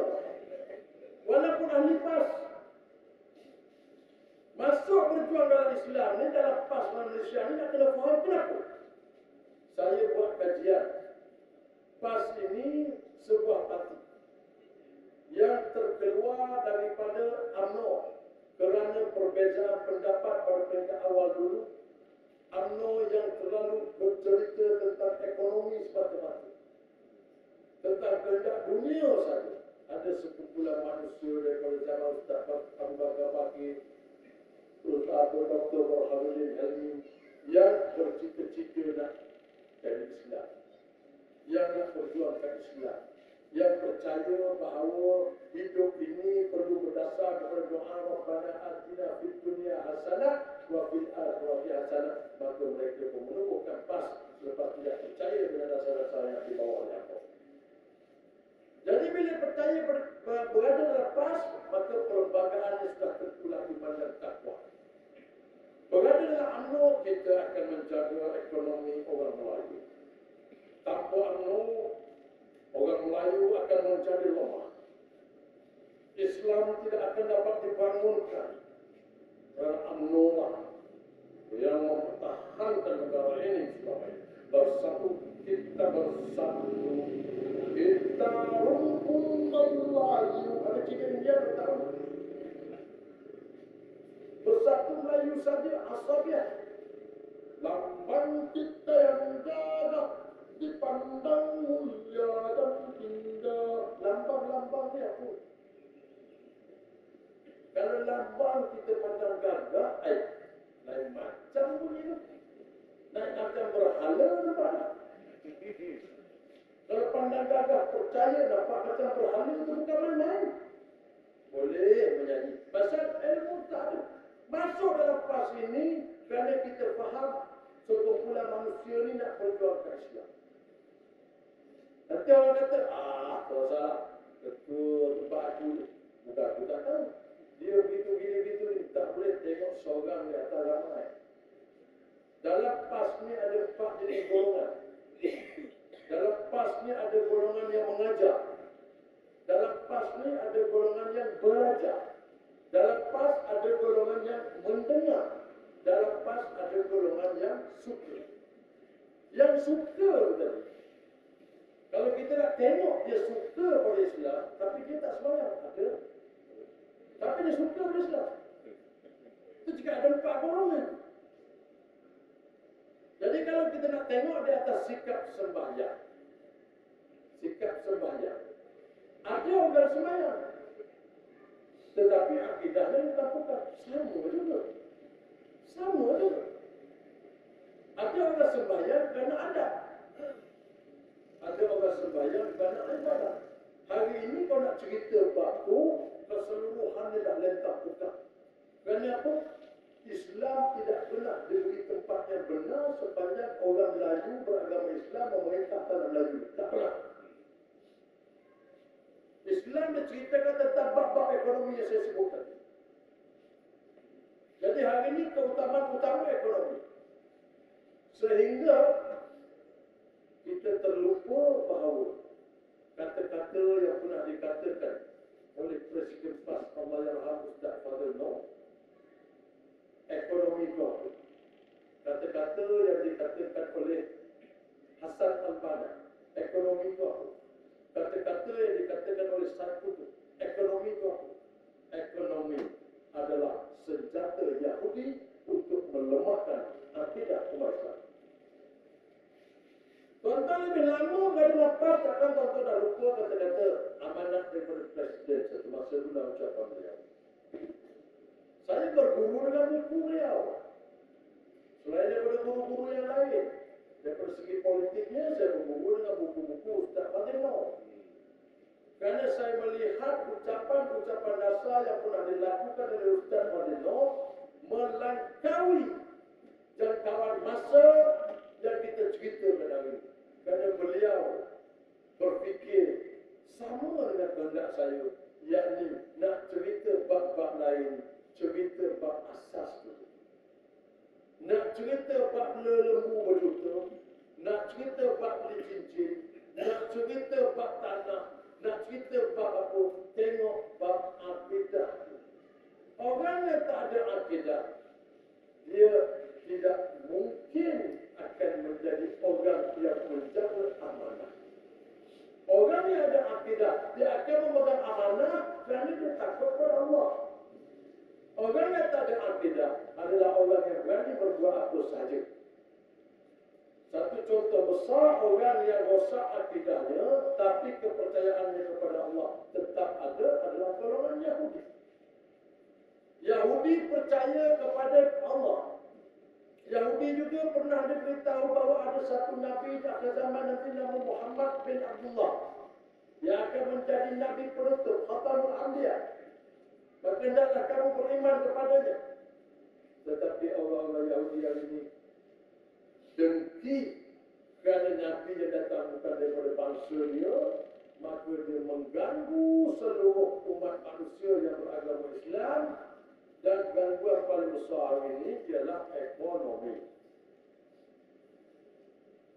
Walaupun ahli PAS. Masuk berjuang dalam Islam ni, dalam PAS Malaysia ni, nak kena faham kenapa. Saya buat kajian. PAS ini sebuah parti yang terkeluar daripada UMNO. Kerana perbezaan pendapat pada peringkat awal dulu, UMNO yang terlalu bercerita tentang ekonomi semata-mata, tentang kehendak dunia saja. Ada sekumpulan manusia daripada zaman Ustaz Abu Bakar Bakir, terus ada Dr. Burhanuddin Helmi yang bercita-cita nak jadi Islam, yang nak berjuangkan Islam. yang percaya bahawa hidup ini perlu berdasar kepada doa Rabbana atina fid dunya hasanah wa fil akhirati hasanah, maka mereka pun menemukan pas lepas tidak percaya dengan dasar-dasar yang dibawanya. Jadi bila percaya berada lepas, maka perlembagaan sudah terpulang iman dan takwa. Berada dalam UMNO, kita akan menjaga ekonomi orang Melayu. Tanpa UMNO, orang Melayu akan menjadi lemah. Islam tidak akan dapat dibangunkan. Kerana UMNO lah yang mempertahankan negara ini selama ini. Bersatu, kita bersatu. Kita rumpun Melayu. Ada ciri India bertahu. Bersatu Melayu saja asabiah. Lambang kita yang gagah dipandang mulia dan indah. Lambang-lambangnya pun. Kalau lambang kita pandang gagah, lain macam pun itu. Lain macam berhala mana. Kalau pandang gagah percaya dapat macam berhala itu bukan main-main. Boleh menyanyi. Pasal ilmu tak ada. Masuk dalam pas ini kerana kita faham sekumpulan manusia ni nak perjuangkan Islam. Nanti orang kata, kalau salah, ketua tempat aku, bukan aku tak tahu. Dia begitu ni, tak boleh tengok seorang di atas ramai. Dalam pas ni ada 4 jenis golongan. Dalam pas ni ada golongan yang mengajar. Dalam pas ni ada golongan yang belajar. Dalam pas ada golongan yang mendengar. Dalam pas ada golongan yang suka. Yang suka tadi. Kalau kita nak tengok dia suka pada Islam, tapi dia tak sembahyang, ada. Tapi dia suka pada Islam. Itu jika ada 4 golongan. Jadi kalau kita nak tengok di atas sikap sembahyang. Sikap sembahyang. Ada orang sembahyang. Tetapi akidahnya ditampakkan sama juga. Sama juga. Ada orang sembahyang kerana adat. Ada orang sembahyang kerana ibadat. Hari ini kau nak cerita batu, keseluruhannya dah lentap buka. Kerana apa? Islam tidak pernah diberi tempat yang benar sepanjang orang Melayu beragama Islam memerintah tanah Melayu. Tak pernah. Islam menceritakan tentang bab-bab ekonomi yang saya sebutkan. Jadi hari ini keutamaan utama ekonomi. Sehingga kita terlupa bahawa kata-kata yang pernah dikatakan oleh Presiden PAS Allahyarham Ustaz Fadil Noor, ekonomi global. Kata-kata yang dikatakan oleh Hassan Al-Banna, ekonomi global. Kata-kata yang dikatakan oleh Said, ekonomi global. Ekonomi adalah senjata Yahudi untuk melemahkan akidah umat Islam. Tuan-tuan lebih lama dari lepas takkan tuan-tuan dah lupa kata-kata amanat daripada Presiden satu masa dalam ucapan beliau. Saya berguru dengan buku beliau. Selain daripada guru-guru yang lain, daripada segi politiknya saya berguru dengan buku-buku Ustaz Fadil Noor. Kerana saya melihat ucapan-ucapan dasar yang pernah dilakukan oleh Ustaz Fadil Noor melangkaui jangkauan masa yang kita cerita pada hari ini. Kerana beliau berfikir sama dengan kehendak saya, yakni nak cerita bab-bab lain, cerita bab asas dulu. Nak cerita bab lembu berjuta, nak cerita bab beli cincin, nak cerita bab tanah, nak cerita bab apa, tengok bab akidah. Orang yang tak ada akidah, dia tidak mungkin akan menjadi orang yang menjaga amanah. Orang yang ada akidah, dia akan memegang amanah kerana dia takut kepada Allah. Orang yang tak ada akidah adalah orang yang berani berbuat apa sahaja. Satu contoh besar orang yang rosak akidahnya tapi kepercayaannya kepada Allah tetap ada adalah golongan Yahudi. Yahudi percaya kepada Allah. Yahudi juga pernah diberitahu bahawa ada satu Nabi di akhir zaman nanti nama Muhammad bin Abdullah. yang akan menjadi Nabi penutup, Khatamul Anbiya. Maka hendaklah kamu beriman kepadanya. Tetapi orang-orang Yahudi yang ini dengki kerana Nabi yang datang bukan daripada bangsa dia, maka dia mengganggu seluruh umat manusia yang beragama Islam. Dan gangguan paling besar ini ialah ekonomi.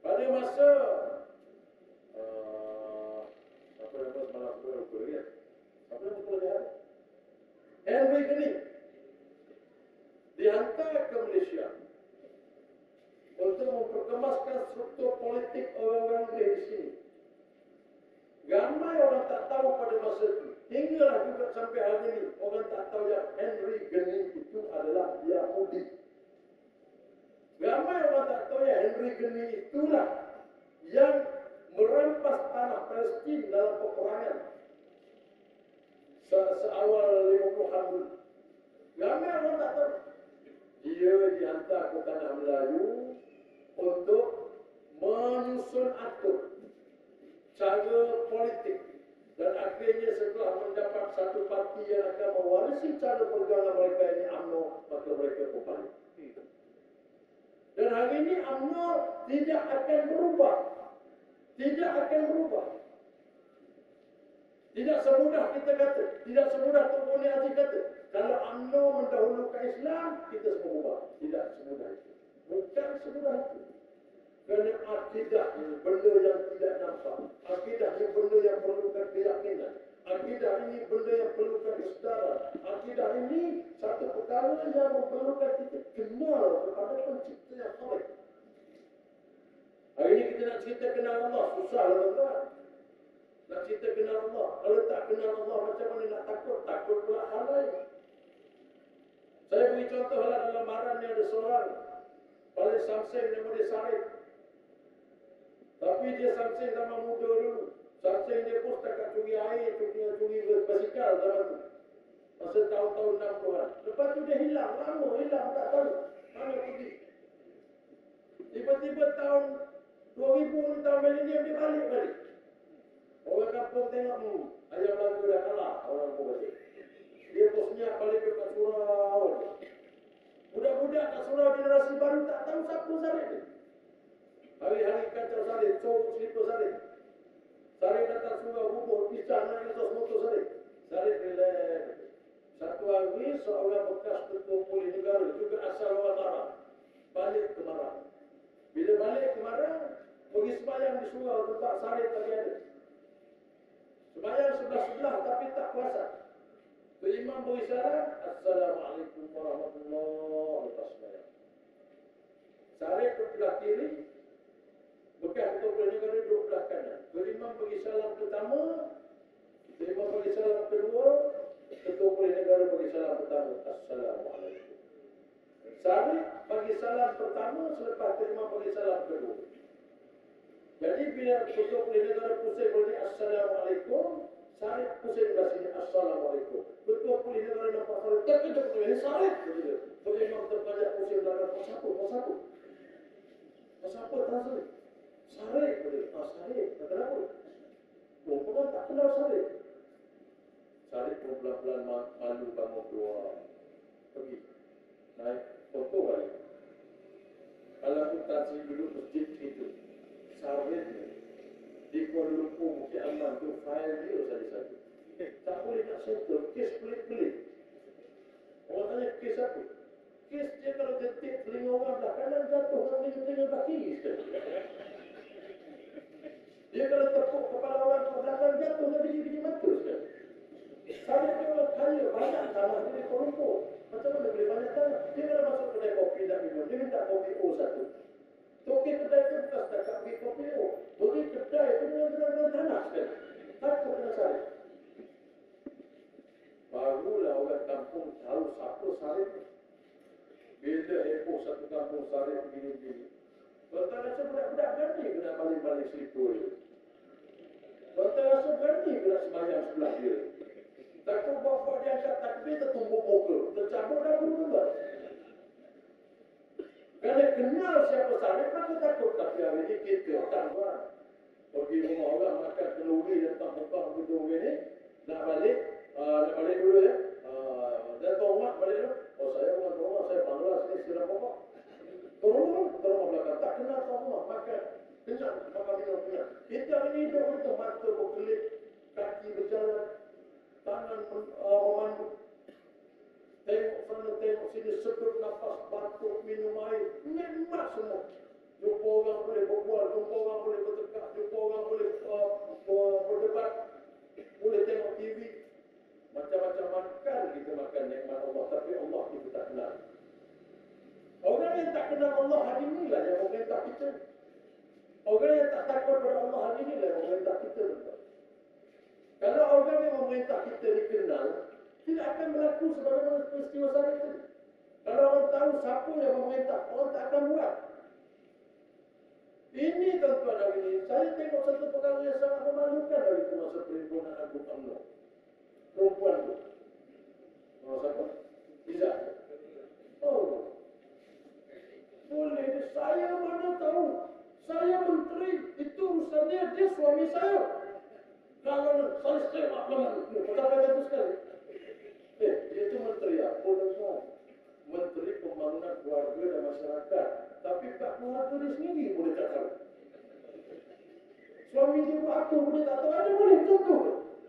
Pada masa apa nama semalam aku lupa ya? Apa nama tu dia? Henry Gening dihantar ke Malaysia untuk memperkemaskan struktur politik orang-orang di sini. Ramai orang tak tahu pada masa itu. Hinggalah juga sampai hari ini orang tak tahu yang Henry Gening itu adalah Yahudi. Ramai orang tak tahu yang Henry Gening itulah yang merampas tanah Palestin dalam peperangan seawal 50-an dulu. Ramai orang tak tahu. Dia dihantar ke tanah Melayu untuk menyusun atur cara politik. Dan akhirnya setelah mendapat satu parti yang akan mewarisi cara perjuangan mereka ini UMNO, maka mereka kembali. Dan hari ini UMNO tidak akan berubah. Tidak akan berubah. Tidak semudah kita kata. Tidak semudah Tok Boni Haji kata. Kalau UMNO mendahulukan Islam, kita semua ubah. Tidak semudah itu. Bukan semudah itu. Kerana akidah ini benda yang tidak nampak. Akidah ini benda yang perlukan keyakinan. Akidah ini benda yang perlukan kesedaran. Akidah ini satu perkara yang memerlukan kita kenal kepada pencipta yang khalik. Hari ini kita nak cerita kenal Allah, susah lah tuan-tuan. Nak cerita kenal Allah. Kalau tak kenal Allah, macam mana nak takut? Takut pula hal lain. Saya beri contoh lah dalam maran ni ada seorang paling samseng nama dia Sarif. Tapi dia samseng zaman muda dulu. Samseng dia pun setakat curi air, curi basikal zaman tu. Masa tahun-tahun 60-an. Lepas tu dia hilang, lama hilang, tak tahu mana pergi. Tiba-tiba tahun 2000 ni tahun milenium dia balik. Orang kampung tengok, ayam lagu dah kalah orang kampung balik. Dia pun senyap balik ke kat surau. Budak-budak kat surau generasi baru tak tahu siapa Sarif ni. Hari-hari kacau Sarif, sorok selipar Sarif. Sarif datang surau bubuh, pisah naik atas motor Sarif. Sarif relax. Satu hari seorang bekas ketua polis negara juga asal orang Marang balik ke Marang. Bila balik ke Marang, pergi sembahyang di surau tempat Sarif tadi ada. Sembahyang sebelah-sebelah tapi tak puasa. Tu imam beri salam, Assalamualaikum warahmatullahi wabarakatuh. Sarif belah kiri, bekas ketua polis negara duduk belah kanan. Tu imam beri salam pertama, tu imam beri salam kedua, ketua polis negara bagi salam pertama, Assalamualaikum. Sarif bagi salam pertama, selepas tu imam bagi salam kedua. Jadi bila ketua polis negara pusing bagi Assalamualaikum, Sarif pusing belah sini, Assalamualaikum. Ketua polis negara nampak Sarif, terkejut tu, Sarif. Tu imam terpajak pusing belakang, Pasapa. Pasapa tak Sarif? Sarif, Sarif, kenapa? Bukan tak kenal Sarif. Sarif pun pelan-pelan malu bangun keluar. Pergi. Naik foto balik. Kalau aku taksi dulu masjid itu. Sarif ni. Di Kuala Lumpur, Bukit Aman tu file dia saja-saja. Tak boleh nak settle. Kes pelik-pelik. Orang tanya kes apa? Kes dia kalau detik telinga orang belah kanan jatuh. Orang telinga belah kiri sekali. Dia kalau tepuk kepala orang ke belakang jatuh. Dia biji-biji mata sekali. Sarif dia orang kaya, banyak tanah dia di Kuala Lumpur. Macam mana boleh banyak tanah? Dia kalau masuk kedai kopi nak minum, dia minta kopi O1. Toki kedai tu bukan setakat pergi kopi O. Pergi kedai tu dengan tanah sekali. Takut kena Sarif. Barulah orang kampung tahu siapa Sarif ni. Bila heboh satu kampung Sarif begini-begini. Tuan-tuan rasa budak-budak berani kena balik-balik selipur dia. Tuan-tuan rasa berani kena sembahyang sebelah dia. Takut bawa dia angkat takbir tertumbuk muka. Tercabut dah bulu-bulu. Kerana kenal siapa Sarif, maka takut. Tapi hari ini kita tak buat. pergi rumah orang makan kenduri dan tak buka kenduri ni, nak balik dulu ya. Dan tuan rumah balik dulu. Oh saya bukan tuan rumah, saya Bangla sini sila pokok. Tuan rumah belakang tak kenal tuan rumah makan. Kenyang, makan minum kenyang. Kita ini hidup itu mata berkelip, kaki berjalan, tangan memandu. Tengok sana, tengok sini, sedut nafas, batuk, minum air, nikmat semua. Jumpa orang boleh berbual, jumpa orang boleh bertekak, jumpa orang boleh berdebat, boleh tengok TV. Macam-macam makan kita makan nikmat Allah, tapi Allah kita tak kenal. Orang yang tak kenal Allah hari inilah yang memerintah kita. Orang yang tak takut pada Allah hari inilah yang memerintah kita. Kalau orang yang memerintah kita dikenal, tidak akan berlaku sebagaimana peristiwa saat itu. Kalau orang tahu siapa yang memerintah, orang tak akan buat. Ini tuan-tuan hari ini, saya tengok satu perkara yang sangat memalukan dari Kuasa Perhimpunan Agung UMNO. Perempuan itu. Nama siapa? Izzat. Oh. Boleh, saya mana tahu. Saya menteri, itu urusannya dia suami saya. Kalau saya semak dengan betapa itu sekali. Dia itu menteri apa dengar? Menteri Pembangunan Keluarga dan Masyarakat. Tapi tak keluarga dia sendiri boleh tak tahu. Suami dia buat apa boleh tak tahu. Ada boleh tentu.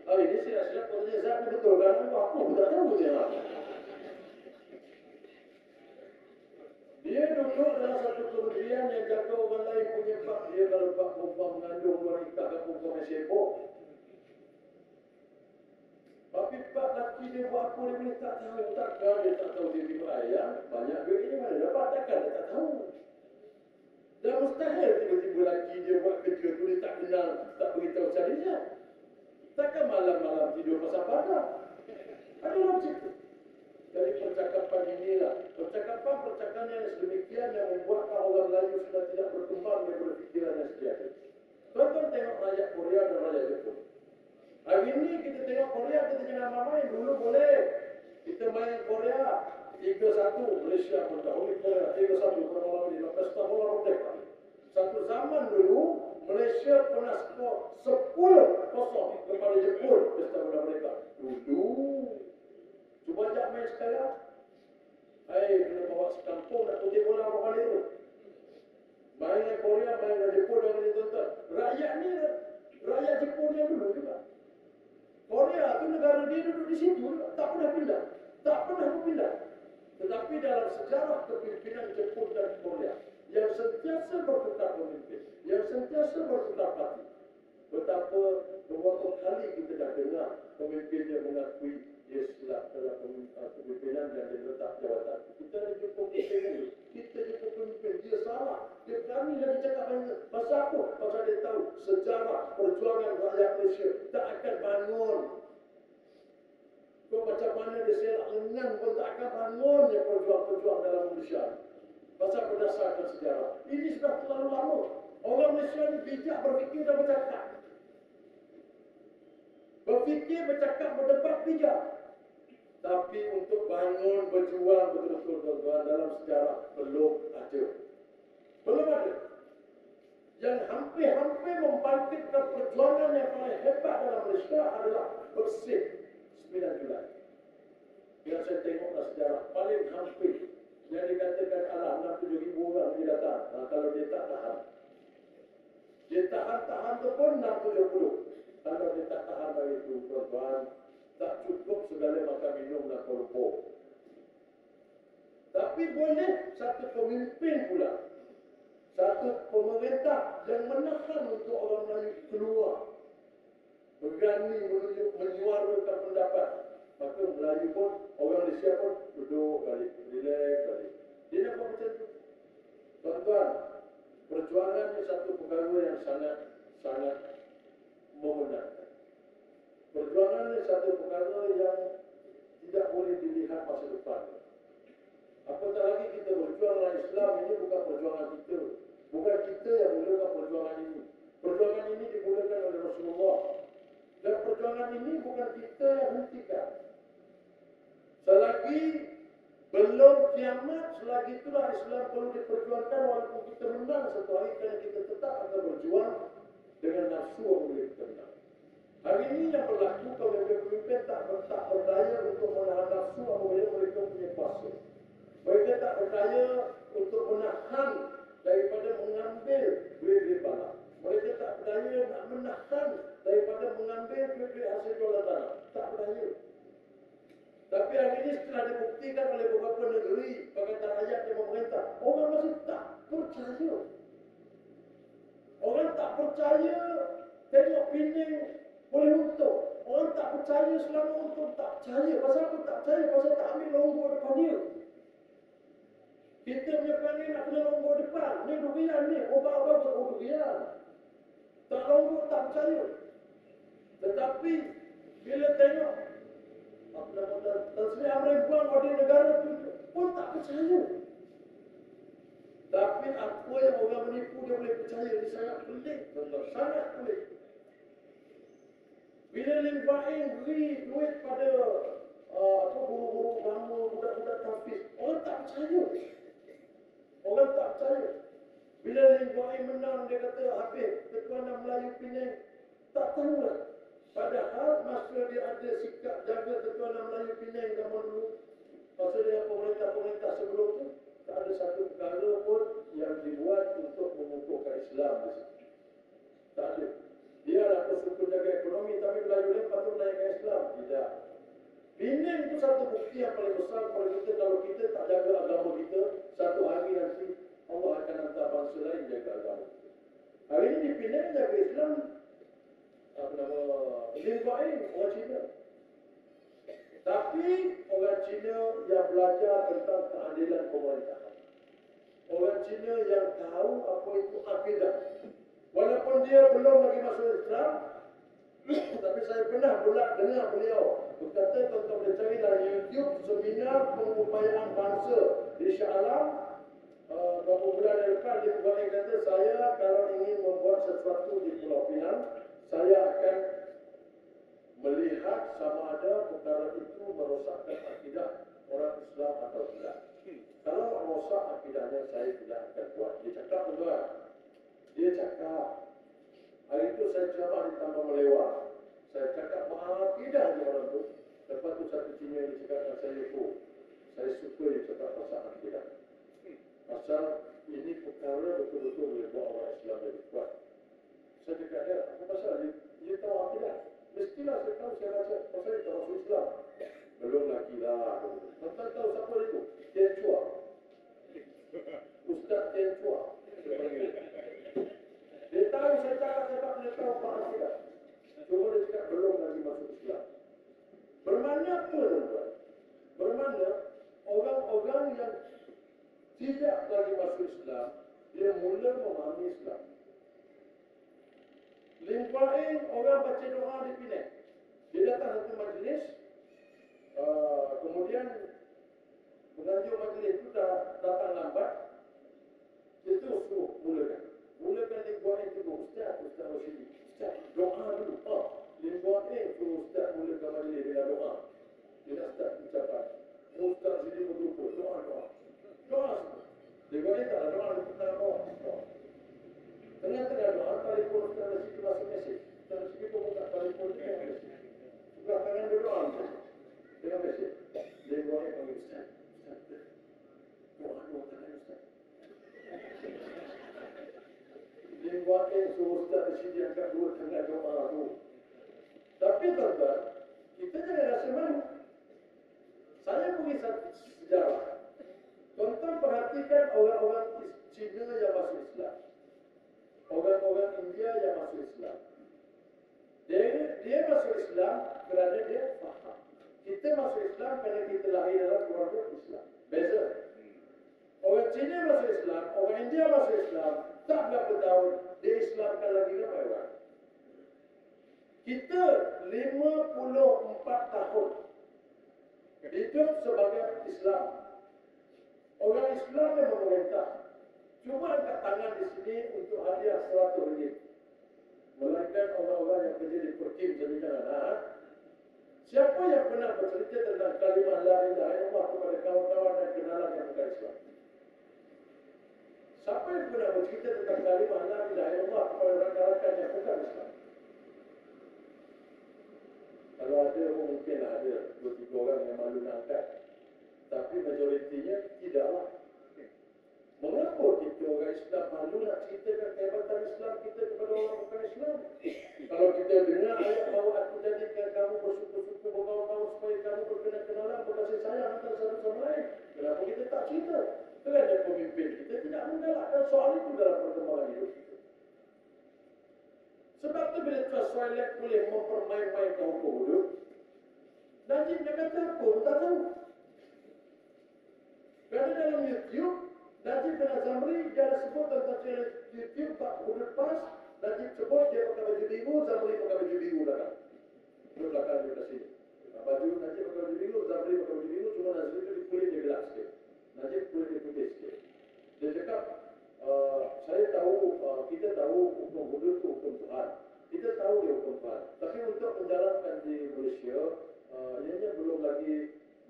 Ini silap-silap katanya Zat ni betul. Kalau aku tak tahu dia. Dia duduk dalam satu kementerian yang jaga orang lain punya bak. Dia kalau bak perempuan mengandung wanita ke perempuan yang sibuk. Tapi bak laki dia buat apa dia boleh tak tahu. Takkan dia tak tahu dia bima ayam. Banyak duit ini mana dapat. Takkan dia tak tahu. Dan mustahil tiba-tiba laki dia buat kerja tu dia tak kenal. Tak beritahu carinya. Takkan malam-malam tidur pasal padah. Ada logik tu. Dari percakapan inilah. Percakapan yang sedemikian yang membuatkan orang Melayu sudah tidak berkembang daripada fikiran yang sejati. Tuan-tuan tengok rakyat Korea dan rakyat Jepun. Hari ini kita tengok Korea, kita jangan main. Dulu boleh. Kita main Korea. 3-1 Malaysia mendahului Korea. 3-1 kurang lebih 15 tahun bola merdeka. Satu zaman dulu Malaysia pernah skor 10-0 kepada Jepun pesta bola merdeka. Dulu. Cuba ajak main sekarang. Kena bawa sekampung nak putih bola apa balik tu. Main Korea, main Jepun dan ini tuan-tuan. Rakyat ni, rakyat Jepun yang dulu juga. Korea tu negara dia duduk di situ, tak pernah pindah. Tak pernah berpindah. Tetapi dalam sejarah kepimpinan Jepun dan Korea, yang sentiasa bertukar pemimpin, yang sentiasa bertukar parti. Betapa beberapa kali kita dah dengar pemimpin dia mengakui dia silap dalam kepimpinan dan dia letak jawatan. Kita ada jumpa pemimpin dulu. Kita jumpa pemimpin, dia salah. Dia berani lagi cakap banyak. Pasal apa? Pasal dia tahu sejarah perjuangan rakyat Malaysia tak akan bangun. Kau macam mana dia selak lengan pun tak akan bangun yang perjuang-perjuang dalam Malaysia. Pasal berdasarkan sejarah. Ini sudah terlalu lama. Orang Malaysia ni bijak berfikir dan bercakap. Berfikir, bercakap, berdebat bijak. Tapi untuk bangun, berjuang betul-betul tuan-tuan dalam sejarah belum ada. Belum ada. Yang hampir-hampir membangkitkan perjuangan yang paling hebat dalam Malaysia adalah Bersih 9 Julai. Yang saya tengoklah sejarah paling hampir. Yang dikatakan alah 67,000 orang dia datang. Kalau dia tak tahan. Dia tahan tu pun 670. Kalau dia tak tahan dari itu tuan-tuan, tak cukup segala makan minum dan korupor. Tapi boleh satu pemimpin pula. Satu pemerintah yang menahan untuk orang Melayu keluar. Berani menyuarakan pendapat. Maka Melayu pun, orang Malaysia pun duduk balik, relax balik. Dia nampak macam tu. Tuan-tuan, perjuangan ni satu perkara yang sangat membenarkan. Perjuangan ni satu perkara yang tidak boleh dilihat masa depan. Apatah lagi kita berjuang dalam Islam, ini bukan perjuangan kita. Bukan kita yang mulakan perjuangan ini. Perjuangan ini dimulakan oleh Rasulullah. Dan perjuangan ini bukan kita yang hentikan. Selagi belum kiamat, selagi itulah Islam perlu diperjuangkan walaupun kita menang satu hari, kerana kita tetap akan berjuang dengan nafsu yang boleh tenang. Hari ini yang berlaku kalau pemimpin tak berdaya untuk menahan nafsu apabila mereka punya kuasa. Mereka tak berdaya untuk menahan daripada mengambil duit-duit balak. Mereka tak berdaya nak menahan daripada mengambil duit-duit hasil jualan tanah. Tak berdaya. Tapi hari ini setelah dibuktikan oleh beberapa negeri, Pakatan Rakyat dan pemerintah, orang masih tak percaya. Orang tak percaya tengok Pening boleh untung. Orang tak percaya selama untung, tak percaya. Pasal apa tak percaya? Pasal tak ambil lombor depan dia. Kita punya pening nak kena lombor depan. Ni durian ni, obat-obat buat durian. Tak lombor tak percaya. Tetapi bila tengok Tasbih ribuan audit negara pun tak percaya. Tapi apa yang orang menipu dia boleh percaya, dia sangat pelik, sangat pelik. Bila Lim Bain beri duit pada guru-guru agama, budak-budak tahfiz, orang tak percaya. Orang tak percaya. Bila Lim Bain menang, dia kata habis Ketuanan Melayu Pening, tak tahulah. Padahal masa dia ada sikap jaga Ketuanan Melayu Pening zaman dulu, masa dengan pemerintah-pemerintah sebelum tu, tak ada satu perkara pun yang dibuat untuk mengukuhkan Islam di situ. Tak ada. Dia lah suku jaga ekonomi, tapi Melayu lain patut naikkan Islam. Tidak. Pening itu satu bukti yang paling besar kepada kita. Kalau kita tak jaga agama kita, satu hari nanti Allah akan hantar bangsa lain jaga agama kita. Hari ini di Pening jaga Islam, Lim Bain, orang Cina. Tapi orang Cina yang belajar tentang keadilan pemerintahan. Orang Cina yang tahu apa itu akidah. Walaupun dia belum lagi masuk Islam, tapi saya pernah dengar beliau berkata, tuan-tuan boleh cari dari YouTube seminar pengupayaan bangsa di Shah Alam. Beberapa bulan yang lepas dia buat kata, saya kalau ingin membuat sesuatu di Pulau Pinang, saya akan melihat sama ada perkara itu merosakkan akidah orang Islam atau tidak. Kalau merosak akidahnya, saya tidak akan buat. Dia cakap tuan. Dia cakap. Hari itu saya ceramah di Taman Melewah. Saya cakap akidah dia orang tu. Lepas tu satu Cina yang cakap dengan saya tu, saya suka dia cakap pasal akidah. Pasal ini perkara betul-betul boleh buat orang Islam lebih kuat. Saya cakap dia, apa pasal dia tahu akidah? Mestilah saya tahu, saya baca pasal itu Rasul Islam. Belum lagi lah. Tuan-tuan tahu siapa itu? Tian Chua. Ustaz Tian Chua. Dia tahu saya cakap dia tahu apa akidah. Cuma dia cakap belum lagi masuk Islam. Bermakna apa tuan-tuan? Bermakna orang-orang yang tidak lagi masuk Islam, dia mula memahami Islam. Lim Bain orang baca doa di Penang. Dia datang satu majlis, kemudian penganjur majlis itu datang lambat. Dia terus suruh mulakan Lim Bain itu, Ustaz Rashidi, Ustaz doa dulu. Lim Bain suruh Ustaz mulakan majlis dengan doa. Dia nak start ucapan. Ustaz Rashidi berjumpa, doa semua. Dia boleh tak doa di tengah bawah. Tengah-tengah doa, telefon Ustaz Rashidi masuk mesej. Ustaz Rashidi pun buka telefon dia mesej. Buka tangan dia doa dengan mesej. Dia boleh panggil Ustaz. Doa tangan Ustaz. Dia boleh suruh Ustaz Rashidi angkat dua tengah doa tu. Tapi tuan-tuan, kita jangan rasa malu. Saya punya sejarah. Tuan-tuan perhatikan orang-orang Cina yang masuk Islam. Orang-orang India yang masuk Islam. Dia masuk Islam kerana dia faham. Kita masuk Islam kerana kita lahir dalam keluarga Islam. Beza. Orang Cina masuk Islam, orang India masuk Islam, tak berapa tahun, dia Islamkan lagi ramai orang. Kita 54 tahun hidup sebagai Islam. Orang Islam yang memerintah. Cuma angkat tangan di sini untuk hadiah RM100. Melainkan orang-orang yang kerja di Perkim Jaminan. Siapa yang pernah bercerita tentang kalimah la ilaha illallah kepada kawan-kawan dan kenalan yang bukan Islam? Siapa yang pernah bercerita tentang kalimah la ilaha illallah kepada rakan-rakan yang bukan Islam? Kalau ada, mungkin ada 2-3 orang yang malu nak angkat. Tapi majoritinya tidaklah. Mengapa kita orang Islam malu nak ceritakan kehebatan Islam kita kepada orang bukan Islam? Kalau kita dengar ayat bahawa aku jadikan kamu bersuku-suku berkawan-kawan supaya kamu berkenal-kenalan, berkasih sayang antara satu sama lain, kenapa kita tak cerita? Kerana pemimpin kita tidak menggalakkan soal itu dalam perkembangan hidup kita. Sebab tu bila Tuan Soilet boleh mempermain-mainkan hukum hidup, Najib dia kata apa? Tak tahu. Kerana dalam YouTube, Najib dan Zamri dia ada sebut tentang channel YouTube 40 lepas, Najib sebut dia pakai baju biru, Zamri pakai baju biru belakang. Dia belakang dia kat sini. Baju Najib pakai baju biru, Zamri pakai baju biru, cuma Nazri tu kulit dia gelap sikit. Najib kulit dia putih sikit. Dia cakap, saya tahu, kita tahu hukum hudud itu hukum Tuhan. Kita tahu dia hukum Tuhan. Tapi untuk menjalankan di Malaysia, ianya belum lagi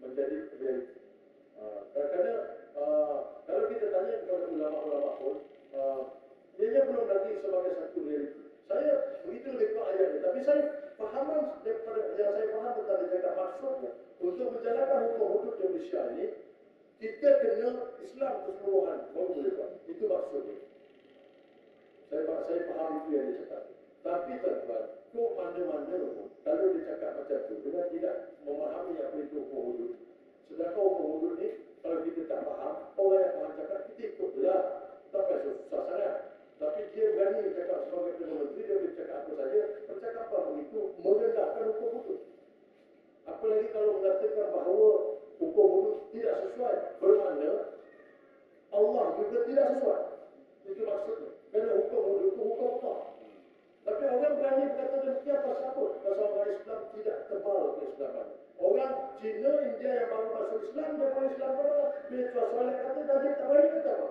menjadi realiti. Kerana kalau kita tanya kepada ulama-ulama pun, ianya belum lagi sebagai satu realiti. Saya begitu lebih kurang ayat ini, tapi saya fahaman daripada yang saya faham tentang dia cakap maksudnya untuk menjalankan hukum hudud di Malaysia ini, kita kena Islam keseluruhan baru boleh buat. Itu maksudnya. Saya faham itu yang dia cakap. Tapi tuan-tuan, kok mana-mana pun, kalau dia cakap macam tu, dengan tidak memahami apa itu hukum hudud. Sedangkan hukum hudud ni, kalau kita tak faham, orang yang faham cakap, kita ikutlah. Tak payah susah sangat. Tapi dia berani cakap sebagai Perdana Menteri, dia boleh cakap apa saja. Percakapan begitu merendahkan hukum hudud. Apalagi kalau mengatakan bahawa hukum hudud tidak sesuai, bermakna Allah juga tidak sesuai. Itu maksudnya. Kerana hukum hudud itu hukum Allah. Tapi orang berani berkata demikian pasal apa? Pasal orang Islam tidak tebal keislaman. Orang Cina, India yang baru masuk Islam, dia pun Islam pada bila Tuan Soilet kata, Najib tak balik kata apa?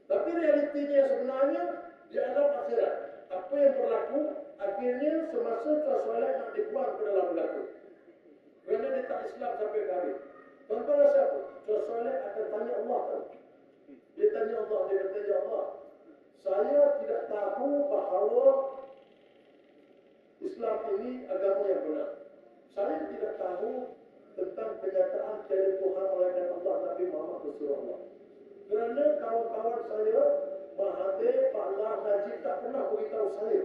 Tapi realitinya sebenarnya di alam akhirat. Apa yang berlaku akhirnya semasa Tuan Soilet nak dibuang ke dalam neraka. Kerana dia tak Islam sampai kahwin. Tuan-tuan rasa apa? Tuan Soilet akan tanya Allah tahu. Dia tanya Allah, dia kata, ya Allah, saya tidak tahu bahawa Islam ini agama yang benar. Saya tidak tahu tentang kenyataan tiada Tuhan melainkan Allah, Nabi Muhammad Rasulullah. Kerana kawan-kawan saya, Mahathir, Pak Lah, Najib tak pernah beritahu saya.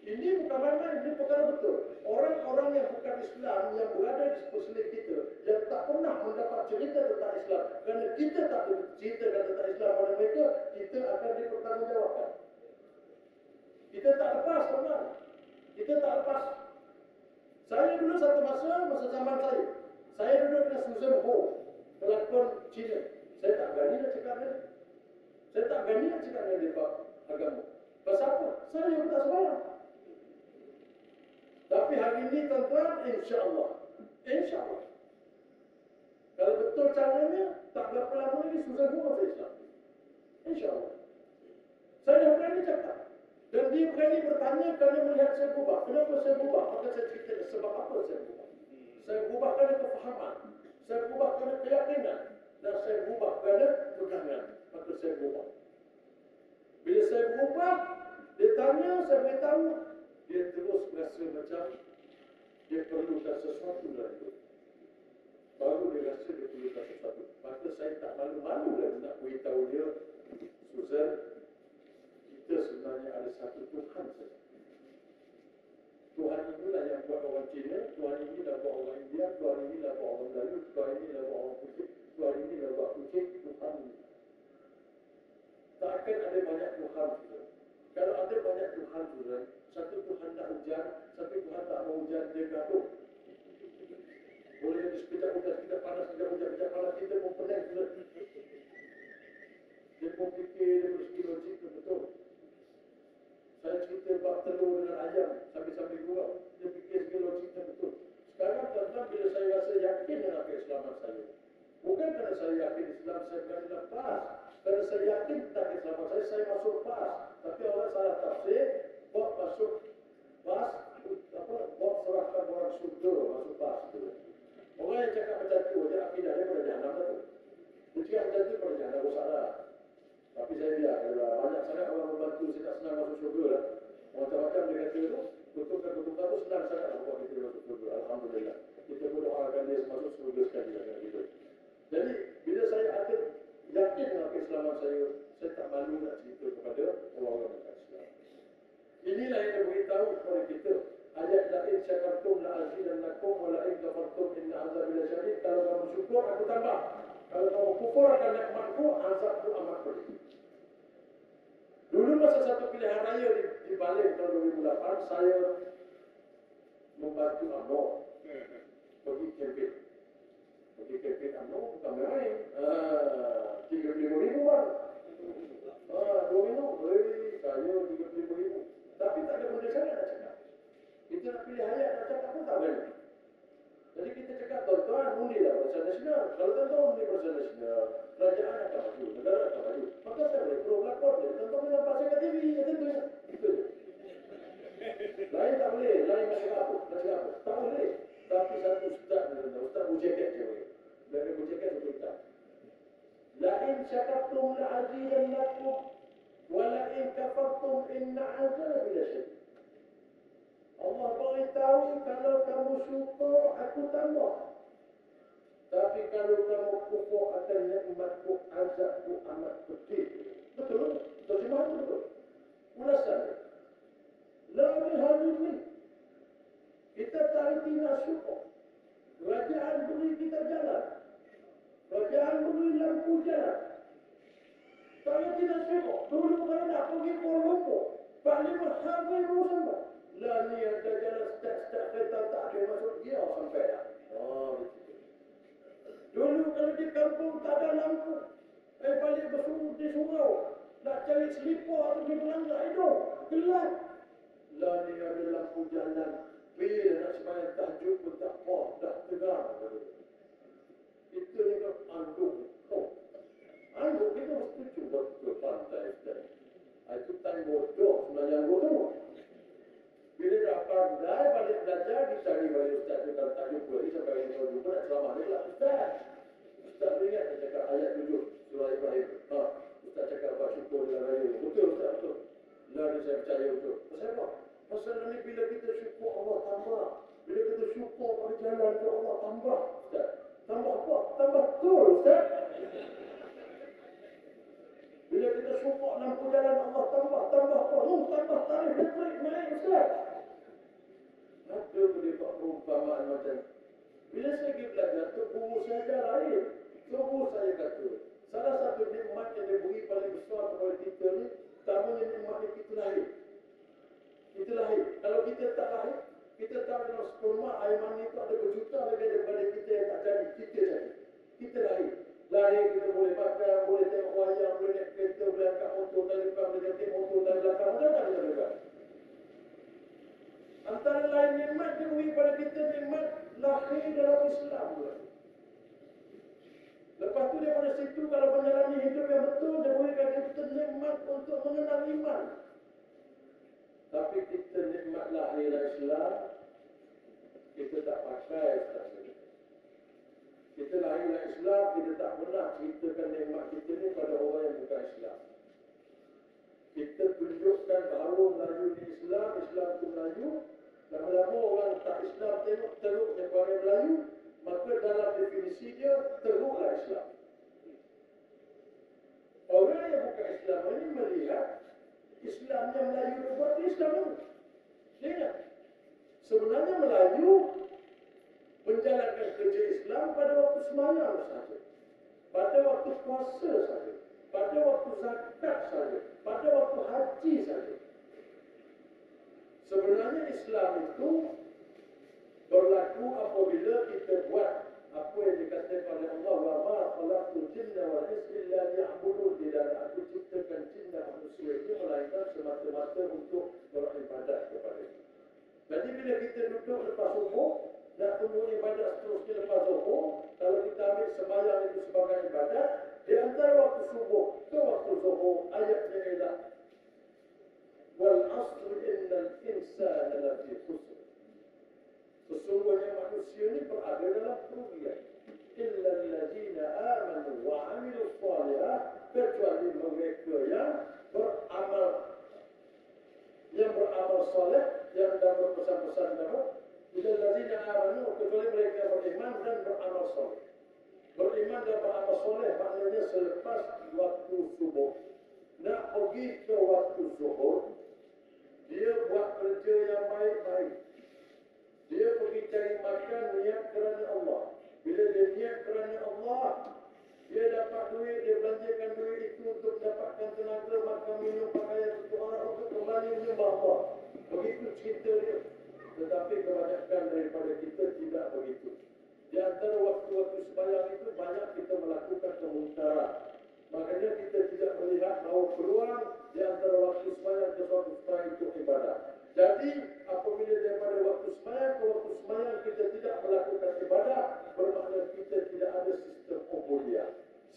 Ini bukan main-main, ini perkara betul. Orang-orang yang bukan Islam, yang berada di sekelilingnya kita, yang tak pernah mendapat cerita tentang Islam, kerana kita tak cerita tentang Islam pada mereka, kita akan dipertanggungjawabkan. Kita tak lepas, teman. Kita tak lepas. Saya dulu satu masa zaman saya duduk dengan Susan Ho, pelakon Cina. Saya tak berani nak cakap dengan dia. Saya tak berani nak cakap dengan dia, Pak Agama. Pasal apa? Saya pun tak sembahyang. Tapi hari ini, tuan-tuan, insya-Allah. Insya-Allah. Kalau betul caranya, tak berapa lama lagi Susan Ho masuk Islam. Insya-Allah. Saya dah berani cakap. Dan dia berani bertanya kerana melihat saya berubah. Kenapa saya berubah? Maka saya cerita sebab apa saya berubah. Saya berubah kerana kefahaman. Saya berubah kerana keyakinan. Dan saya berubah kerana pegangan. Maka saya berubah. Bila saya berubah, dia tanya, saya beritahu, dia terus rasa macam dia perlukan sesuatu dalam hidup. Baru dia rasa dia perlukan sesuatu. Maka saya tak malu-malu lagi nak beritahu dia, Susan, kita sebenarnya ada satu Tuhan saja. Tuhan inilah yang buat orang Cina, Tuhan inilah buat orang India, Tuhan inilah buat orang Melayu, Tuhan inilah buat orang Putih, Tuhan inilah buat kucing, Tuhan ini. Tak akan ada banyak Tuhan juga. Kalau ada banyak Tuhan juga, satu Tuhan tak hujan, satu Tuhan tak mau hujan, dia gaduh. Boleh jadi sekejap hujan, sekejap panas, sekejap hujan, sekejap panas, kita pun penat juga. Dia pun fikir, dia bersegi logik, betul. Saya cerita bab telur dengan ayam sambil-sambil gurau. Dia fikir segi logiknya betul. Sekarang tuan-tuan bila saya rasa yakin dengan keislaman saya. Bukan kerana saya yakin Islam, saya berani lepas. Kerana saya yakin tentang keislaman saya masuk PAS. Tapi orang salah tafsir, buat masuk PAS, buat serahkan orang surga masuk PAS. Orang yang cakap macam tu, dia akidah dia pada jahannam tu. Dia cakap macam tu pada jahannam, salah. saya tak senang masuk syurga lah. Macam-macam dia kata tu, kutuk-kutuk tu senang sangat nak buat kita masuk syurga. Alhamdulillah. Kita berdoakan dia masuk syurga sekali dengan kita. Jadi, bila saya ada yakin dengan keislaman saya tak malu nak cerita kepada orang-orang yang Islam. Inilah yang dia beritahu kepada kita. Ayat la'in syakartum la'azidannakum wa la'in kafartum inna azabi lasyadid. Kalau kamu syukur, aku tambah. Kalau kamu kufur akan nikmatku, azabku amat pedih. Dulu masa satu pilihan raya di Bali tahun 2008, saya membantu UMNO pergi kempen. Pergi kempen UMNO bukan main. 35,000 bang. 2 minggu. Saya 35,000. Tapi tak ada benda saya nak cakap. Kita nak pilih ayat nak cakap pun tak boleh. Jadi kita cakap tuan-tuan undilah Barisan Nasional. Kalau tuan-tuan undi Barisan Nasional, kerajaan akan maju, negara akan maju. Maka saya boleh perlu melapor dia. Tuan-tuan boleh nampak saya kat TV, ya tentu ya. Itu je. Lain tak boleh, lain nak cakap apa? Tak boleh. Tapi satu ustaz ni, ustaz bujaket je boleh. Dari bujaket itu kita. La'in syakartum la'azidannakum wa la'in kafartum inna azabi lasyadid. Allah beritahu kalau kamu syukur aku tambah. Tapi kalau kamu kufur akan nikmatku, azabku amat pedih. Betul? Terjemahan betul. Ulasan. La bihadini. Kita tak reti nak syukur. Kerajaan beri kita jalan. Kerajaan beri lampu jalan. Tak reti nak syukur. Dulu kalau nak pergi Kuala Lumpur, Parlimen Harvey Rosenberg. Lah ni ada jalan setiap kereta tak ada masuk dia sampai dah. Dulu kalau di kampung tak ada lampu, balik bersurut di surau, nak cari selipar atau di belangga hidung, gelap. Lah ni ada lampu jalan, bila nak sembahyang tahajud pun tak apa, dah tegang. Itu ni kan anduk. Anduk kita mesti cuba ke pantai. Itu time bodoh sebenarnya bodoh. Bila dah pandai balik belajar, dicari balik ustaz tu kalau tak jumpa ni sampai hari kalau jumpa nak ceramah dia lah ustaz. Ustaz ingat dia cakap ayat 7 surah Ibrahim. Ustaz cakap apa syukur dengan raya. Betul ustaz betul. Lah dia saya percaya betul. Pasal apa? Pasal ni bila kita syukur Allah tambah. Bila kita syukur pada jalan tu Allah tambah ustaz. Tambah apa? Tambah betul ustaz. Bila kita syukur lampu jalan Allah tambah apa? Tambah tarikh listrik naik ustaz. Ada boleh buat perumpamaan macam bila saya pergi belajar tu guru saya ajar lain. Guru saya kata salah satu nikmat yang diberi paling besar kepada kita ni, tamanya nikmat yang kita lahir. Kita lahir. Kalau kita tak lahir, kita tahu dalam sperma air mani itu ada berjuta lebih daripada kita yang tak jadi. Kita jadi. Kita lahir. Lahir kita boleh makan, boleh tengok wayang, boleh naik kereta, boleh angkat motor dari depan, boleh ganti motor dari belakang. Tak boleh. Antara lain nikmat diberi pada kita nikmat lahir dalam Islam. Lepas tu daripada situ kalau menjalani hidup yang betul, dia berikan kita nikmat untuk mengenal iman. Tapi kita nikmat lahir dalam Islam, kita tak pakai Ustaz. Kita lahir dalam Islam, kita tak pernah ceritakan nikmat kita ni pada orang yang bukan Islam. Kita tunjukkan bahawa Melayu di Islam, Islam itu Melayu. Lama-lama orang tak Islam tengok teruknya orang Melayu, maka dalam definisi dia teruklah Islam. Orang yang bukan Islam ini melihat Islam yang Melayu buat Islam itu. Dia ingat sebenarnya Melayu menjalankan kerja Islam pada waktu sembahyang saja, pada waktu puasa saja, pada waktu zakat saja, pada waktu haji saja. Sebenarnya Islam itu berlaku apabila kita buat apa yang dikatakan oleh Allah, wa ma khalaqtul jinna wal insa illa liya'budun. Tidak aku ciptakan jin dan manusia ini melainkan semata-mata untuk beribadat kepada Dia. Jadi bila kita duduk lepas subuh nak tunggu ibadat seterusnya lepas zuhur, kalau kita ambil sembahyang itu sebagai ibadat, di antara waktu subuh ke waktu zuhur, ayatnya ialah wal asr innal insana lafi khusr. Sesungguhnya manusia ini berada dalam kerugian. Illa allazina amanu wa amilus salihah, kecuali mereka yang beramal soleh yang dapat berpesan-pesan dapat tidak lazina amanu kecuali mereka beriman dan beramal soleh. Beriman dan beramal soleh maknanya selepas waktu subuh. Nak pergi ke waktu zuhur, dia buat kerja yang baik-baik. Dia pergi cari makan niat kerana Allah. Bila dia niat kerana Allah, dia dapat duit, dia belanjakan duit itu untuk dapatkan tenaga, makan, minum, pakaian untuk orang untuk kembali menyembah Allah. Begitu cerita dia. Tetapi kebanyakan daripada kita tidak begitu. Di antara waktu-waktu sembahyang itu banyak kita melakukan kemungkaran. Makanya kita tidak melihat bahawa peluang di antara waktu sembahyang ke waktu sembahyang itu ibadah. Jadi apabila daripada waktu sembahyang ke waktu sembahyang kita tidak melakukan ibadah, bermakna kita tidak ada sistem ubudiyah,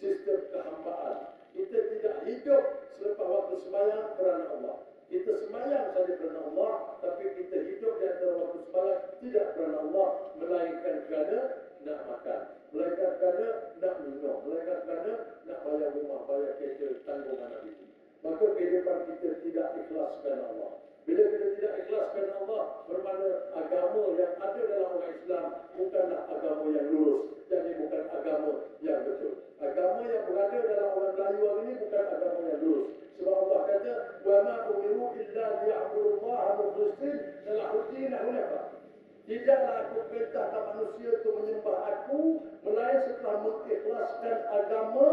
sistem kehambaan. Kita tidak hidup selepas waktu sembahyang kerana Allah. Kita sembahyang saja kerana Allah, tapi kita hidup di antara waktu sembahyang tidak kerana Allah, melainkan kerana nak makan, melainkan kerana nak minum, melainkan kerana nak bayar rumah, bayar kereta, tanggungan anak itu. Maka kehidupan kita tidak ikhlas kerana Allah. Bila kita tidak ikhlas kerana Allah, bermakna agama yang ada dalam orang Islam bukanlah agama yang lurus. Jadi bukan agama yang betul. Agama yang berada dalam orang Melayu hari ini bukan agama yang lurus. Sebab Allah kata, "Wa ma umiru illa liya'budullaha mukhlishin lahu-d-din hunafa." Tidaklah aku perintahkan manusia untuk menyembah aku, melainkan setelah mengikhlaskan agama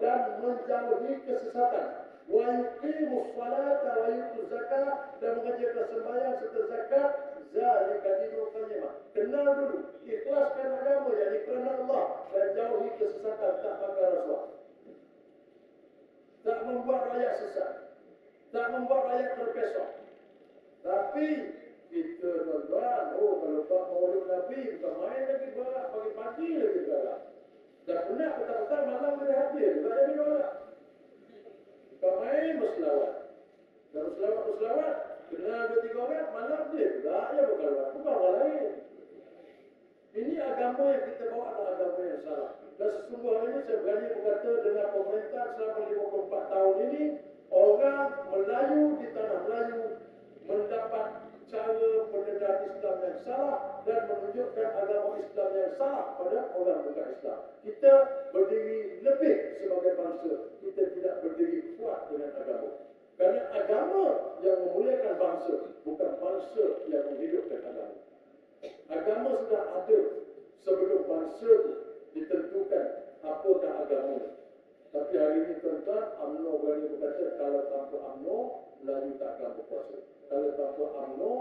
dan menjauhi kesesatan. Wa yuqimus salata wa yutuz zakat, dan mengerjakan sembahyang serta zakat. Zalika dinul qayyimah. Kenal dulu, ikhlaskan agama yang kerana Allah dan jauhi kesesatan, tak pakai rasuah. Tak membuat rakyat sesat, tak membuat rakyat terpesong. Tapi kita tuan-tuan, kalau tak maulid Nabi, bukan main lagi balak, pagi-pagi lagi balak. Dan penat petang-petang malam boleh hadir, tak ada balak. Bukan main berselawat. Dan berselawat, kenal 2-3 orang, malam dia juga, ya bukan orang lain. Ini agama yang kita bawa adalah agama yang salah. Dan sesungguhnya saya berani berkata dengan pemerintah selama 54 tahun ini, orang Melayu di tanah Melayu mendapat cara pendedahan Islam yang salah dan menunjukkan agama Islam yang salah pada orang bukan Islam. Kita berdiri lebih sebagai bangsa, kita tidak berdiri kuat dengan agama. Kerana agama yang memuliakan bangsa, bukan bangsa yang menghidupkan agama. Agama sudah ada sebelum bangsa itu ditentukan apakah agama. Tapi hari ini tuan-tuan, UMNO berani berkata kalau tanpa UMNO, Melayu tak akan berkuasa. Kalau tanpa UMNO,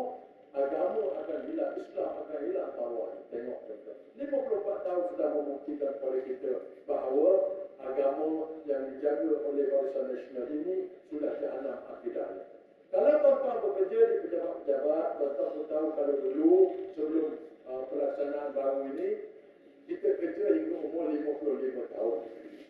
agama akan hilang, Islam akan hilang taruhan. Tengok tuan-tuan. 54 tahun sudah membuktikan kepada kita bahawa agama yang dijaga oleh Barisan Nasional ini sudah dianam akidahnya. Kalau tuan-tuan bekerja di pejabat-pejabat, tuan-tuan tahu kalau dulu sebelum pelaksanaan baru ini, kita kerja hingga umur 55 tahun.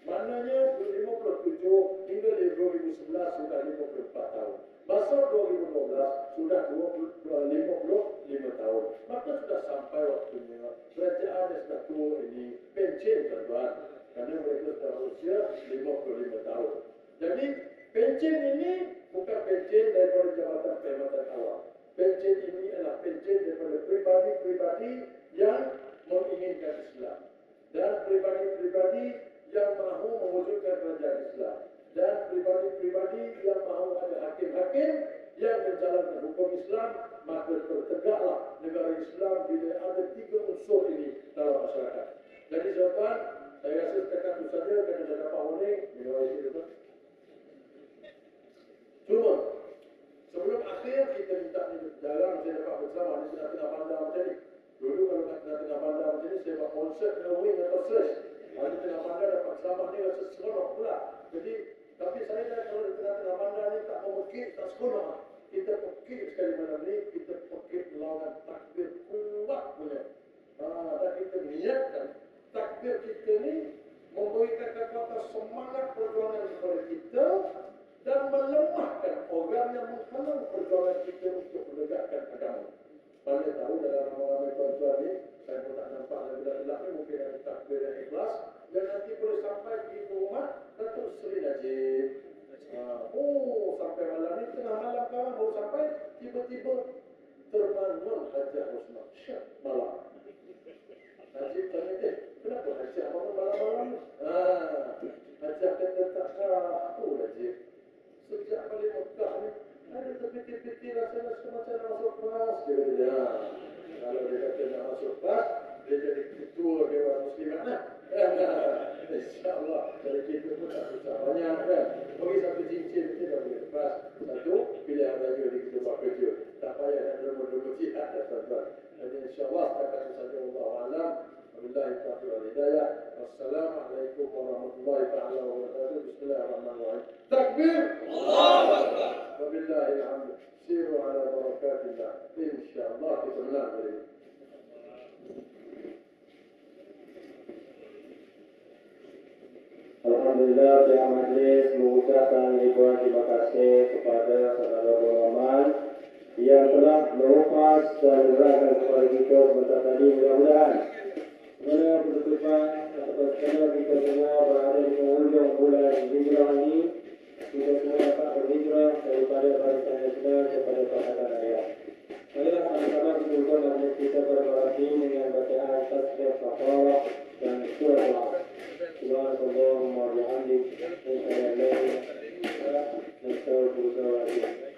Maknanya 57 hingga 2011 sudah 54 tahun. Masuk 2012 sudah 55 tahun. Maka sudah sampai waktunya kerajaan yang sudah tua ini pencen tuan-tuan. Kerana mereka sudah berusia 55 tahun. Jadi pencen ini bukan pencen daripada jabatan perkhidmatan awam. Pencen ini adalah pencen daripada pribadi-pribadi yang menginginkan Islam. Dan pribadi-pribadi yang mahu mewujudkan kerajaan Islam. Dan pribadi-pribadi yang mahu ada hakim-hakim yang menjalankan hukum Islam, maka tertegaklah negara Islam bila ada 3 unsur ini dalam masyarakat. Jadi tuan-tuan, saya rasa setakat itu saja kerana dah dapat warning. Cuma, sebelum akhir kita minta ni jarang saya dapat bersama di tengah-tengah bandar macam ni. Dulu kalau kat tengah-tengah bandar macam ni, saya buat konsert kena wing atau search. Di tengah bandar dapat ceramah ni rasa seronok pula. Jadi, tapi saya dah kalau di tengah-tengah bandar ni tak memekik, tak seronok. Kita pekik sekali malam ni, kita pekik melawan takbir kuat punya. Dan kita niatkan takbir kita ni memberikan kekuatan semangat perjuangan kepada kita dan melemahkan orang yang menghalang perjuangan kita untuk menegakkan agama. Mana tahu dalam ramai-ramai tuan-tuan ni, saya pun tak nampak budak-budak ni mungkin ada takbir yang ikhlas, dan nanti boleh sampai di rumah Datuk Seri Najib. Sampai malam ni, tengah malam kan baru sampai, tiba-tiba non Hajjah Rosmah, Syah malam. Haji tanya kenapa Hajjah malam-malam? Hajjah kata tak tahu Haji. Sejak balik Mekah ni, ada terfikir-fikir rasanya semacam nak masuk kelas. Dia kata, ya. Kalau dia kata nak masuk kelas, dia jadi ketua Dewan Muslimat lah. InsyaAllah, dari kita pun tak susah banyak kan. Bagi satu cincin, kita dah boleh lepas. Satu, pilihan raya di kita buat kerja. Tak payah nak derma-derma jihad dan tuan-tuan. Jadi insyaAllah, setakat itu saja Allah Wabillahi taufiq wal hidayah. Wassalamualaikum warahmatullahi ta'ala wabarakatuh. Bismillahirrahmanirrahim. Takbir! Allahu Akbar! Wabillahi alhamd. Siru ala barakatillah. InsyaAllah kita menang hari ini. Alhamdulillah, pihak majlis mengucapkan ribuan terima kasih kepada saudara ulama yang telah merupas dan menerangkan kepada kita sebentar tadi. Mudah-mudahan pada penutupan atau setelah kita semua berada di penghujung bulan hijrah ini, kita semua dapat berhijrah daripada barisan Islam kepada barisan ayat. Marilah sama-sama kita ucapkan majlis kita berbarati dengan bacaan tasbih kafarah dan surah Al-Asr. Subhanallah wa bihamdihi, asyhadu an la ilaha illa anta, astaghfiruka wa atubu ilaik.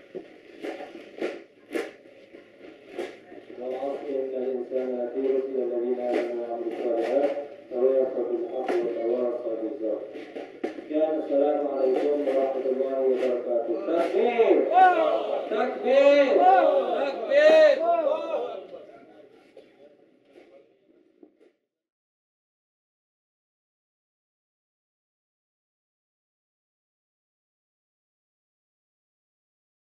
والعصر إن الإنسان لفي خسر الذين آمنوا وعملوا الصالحات وتواصوا بالحق وتواصوا بالصبر. السلام عليكم ورحمة الله وبركاته. تكبير! تكبير! تكبير!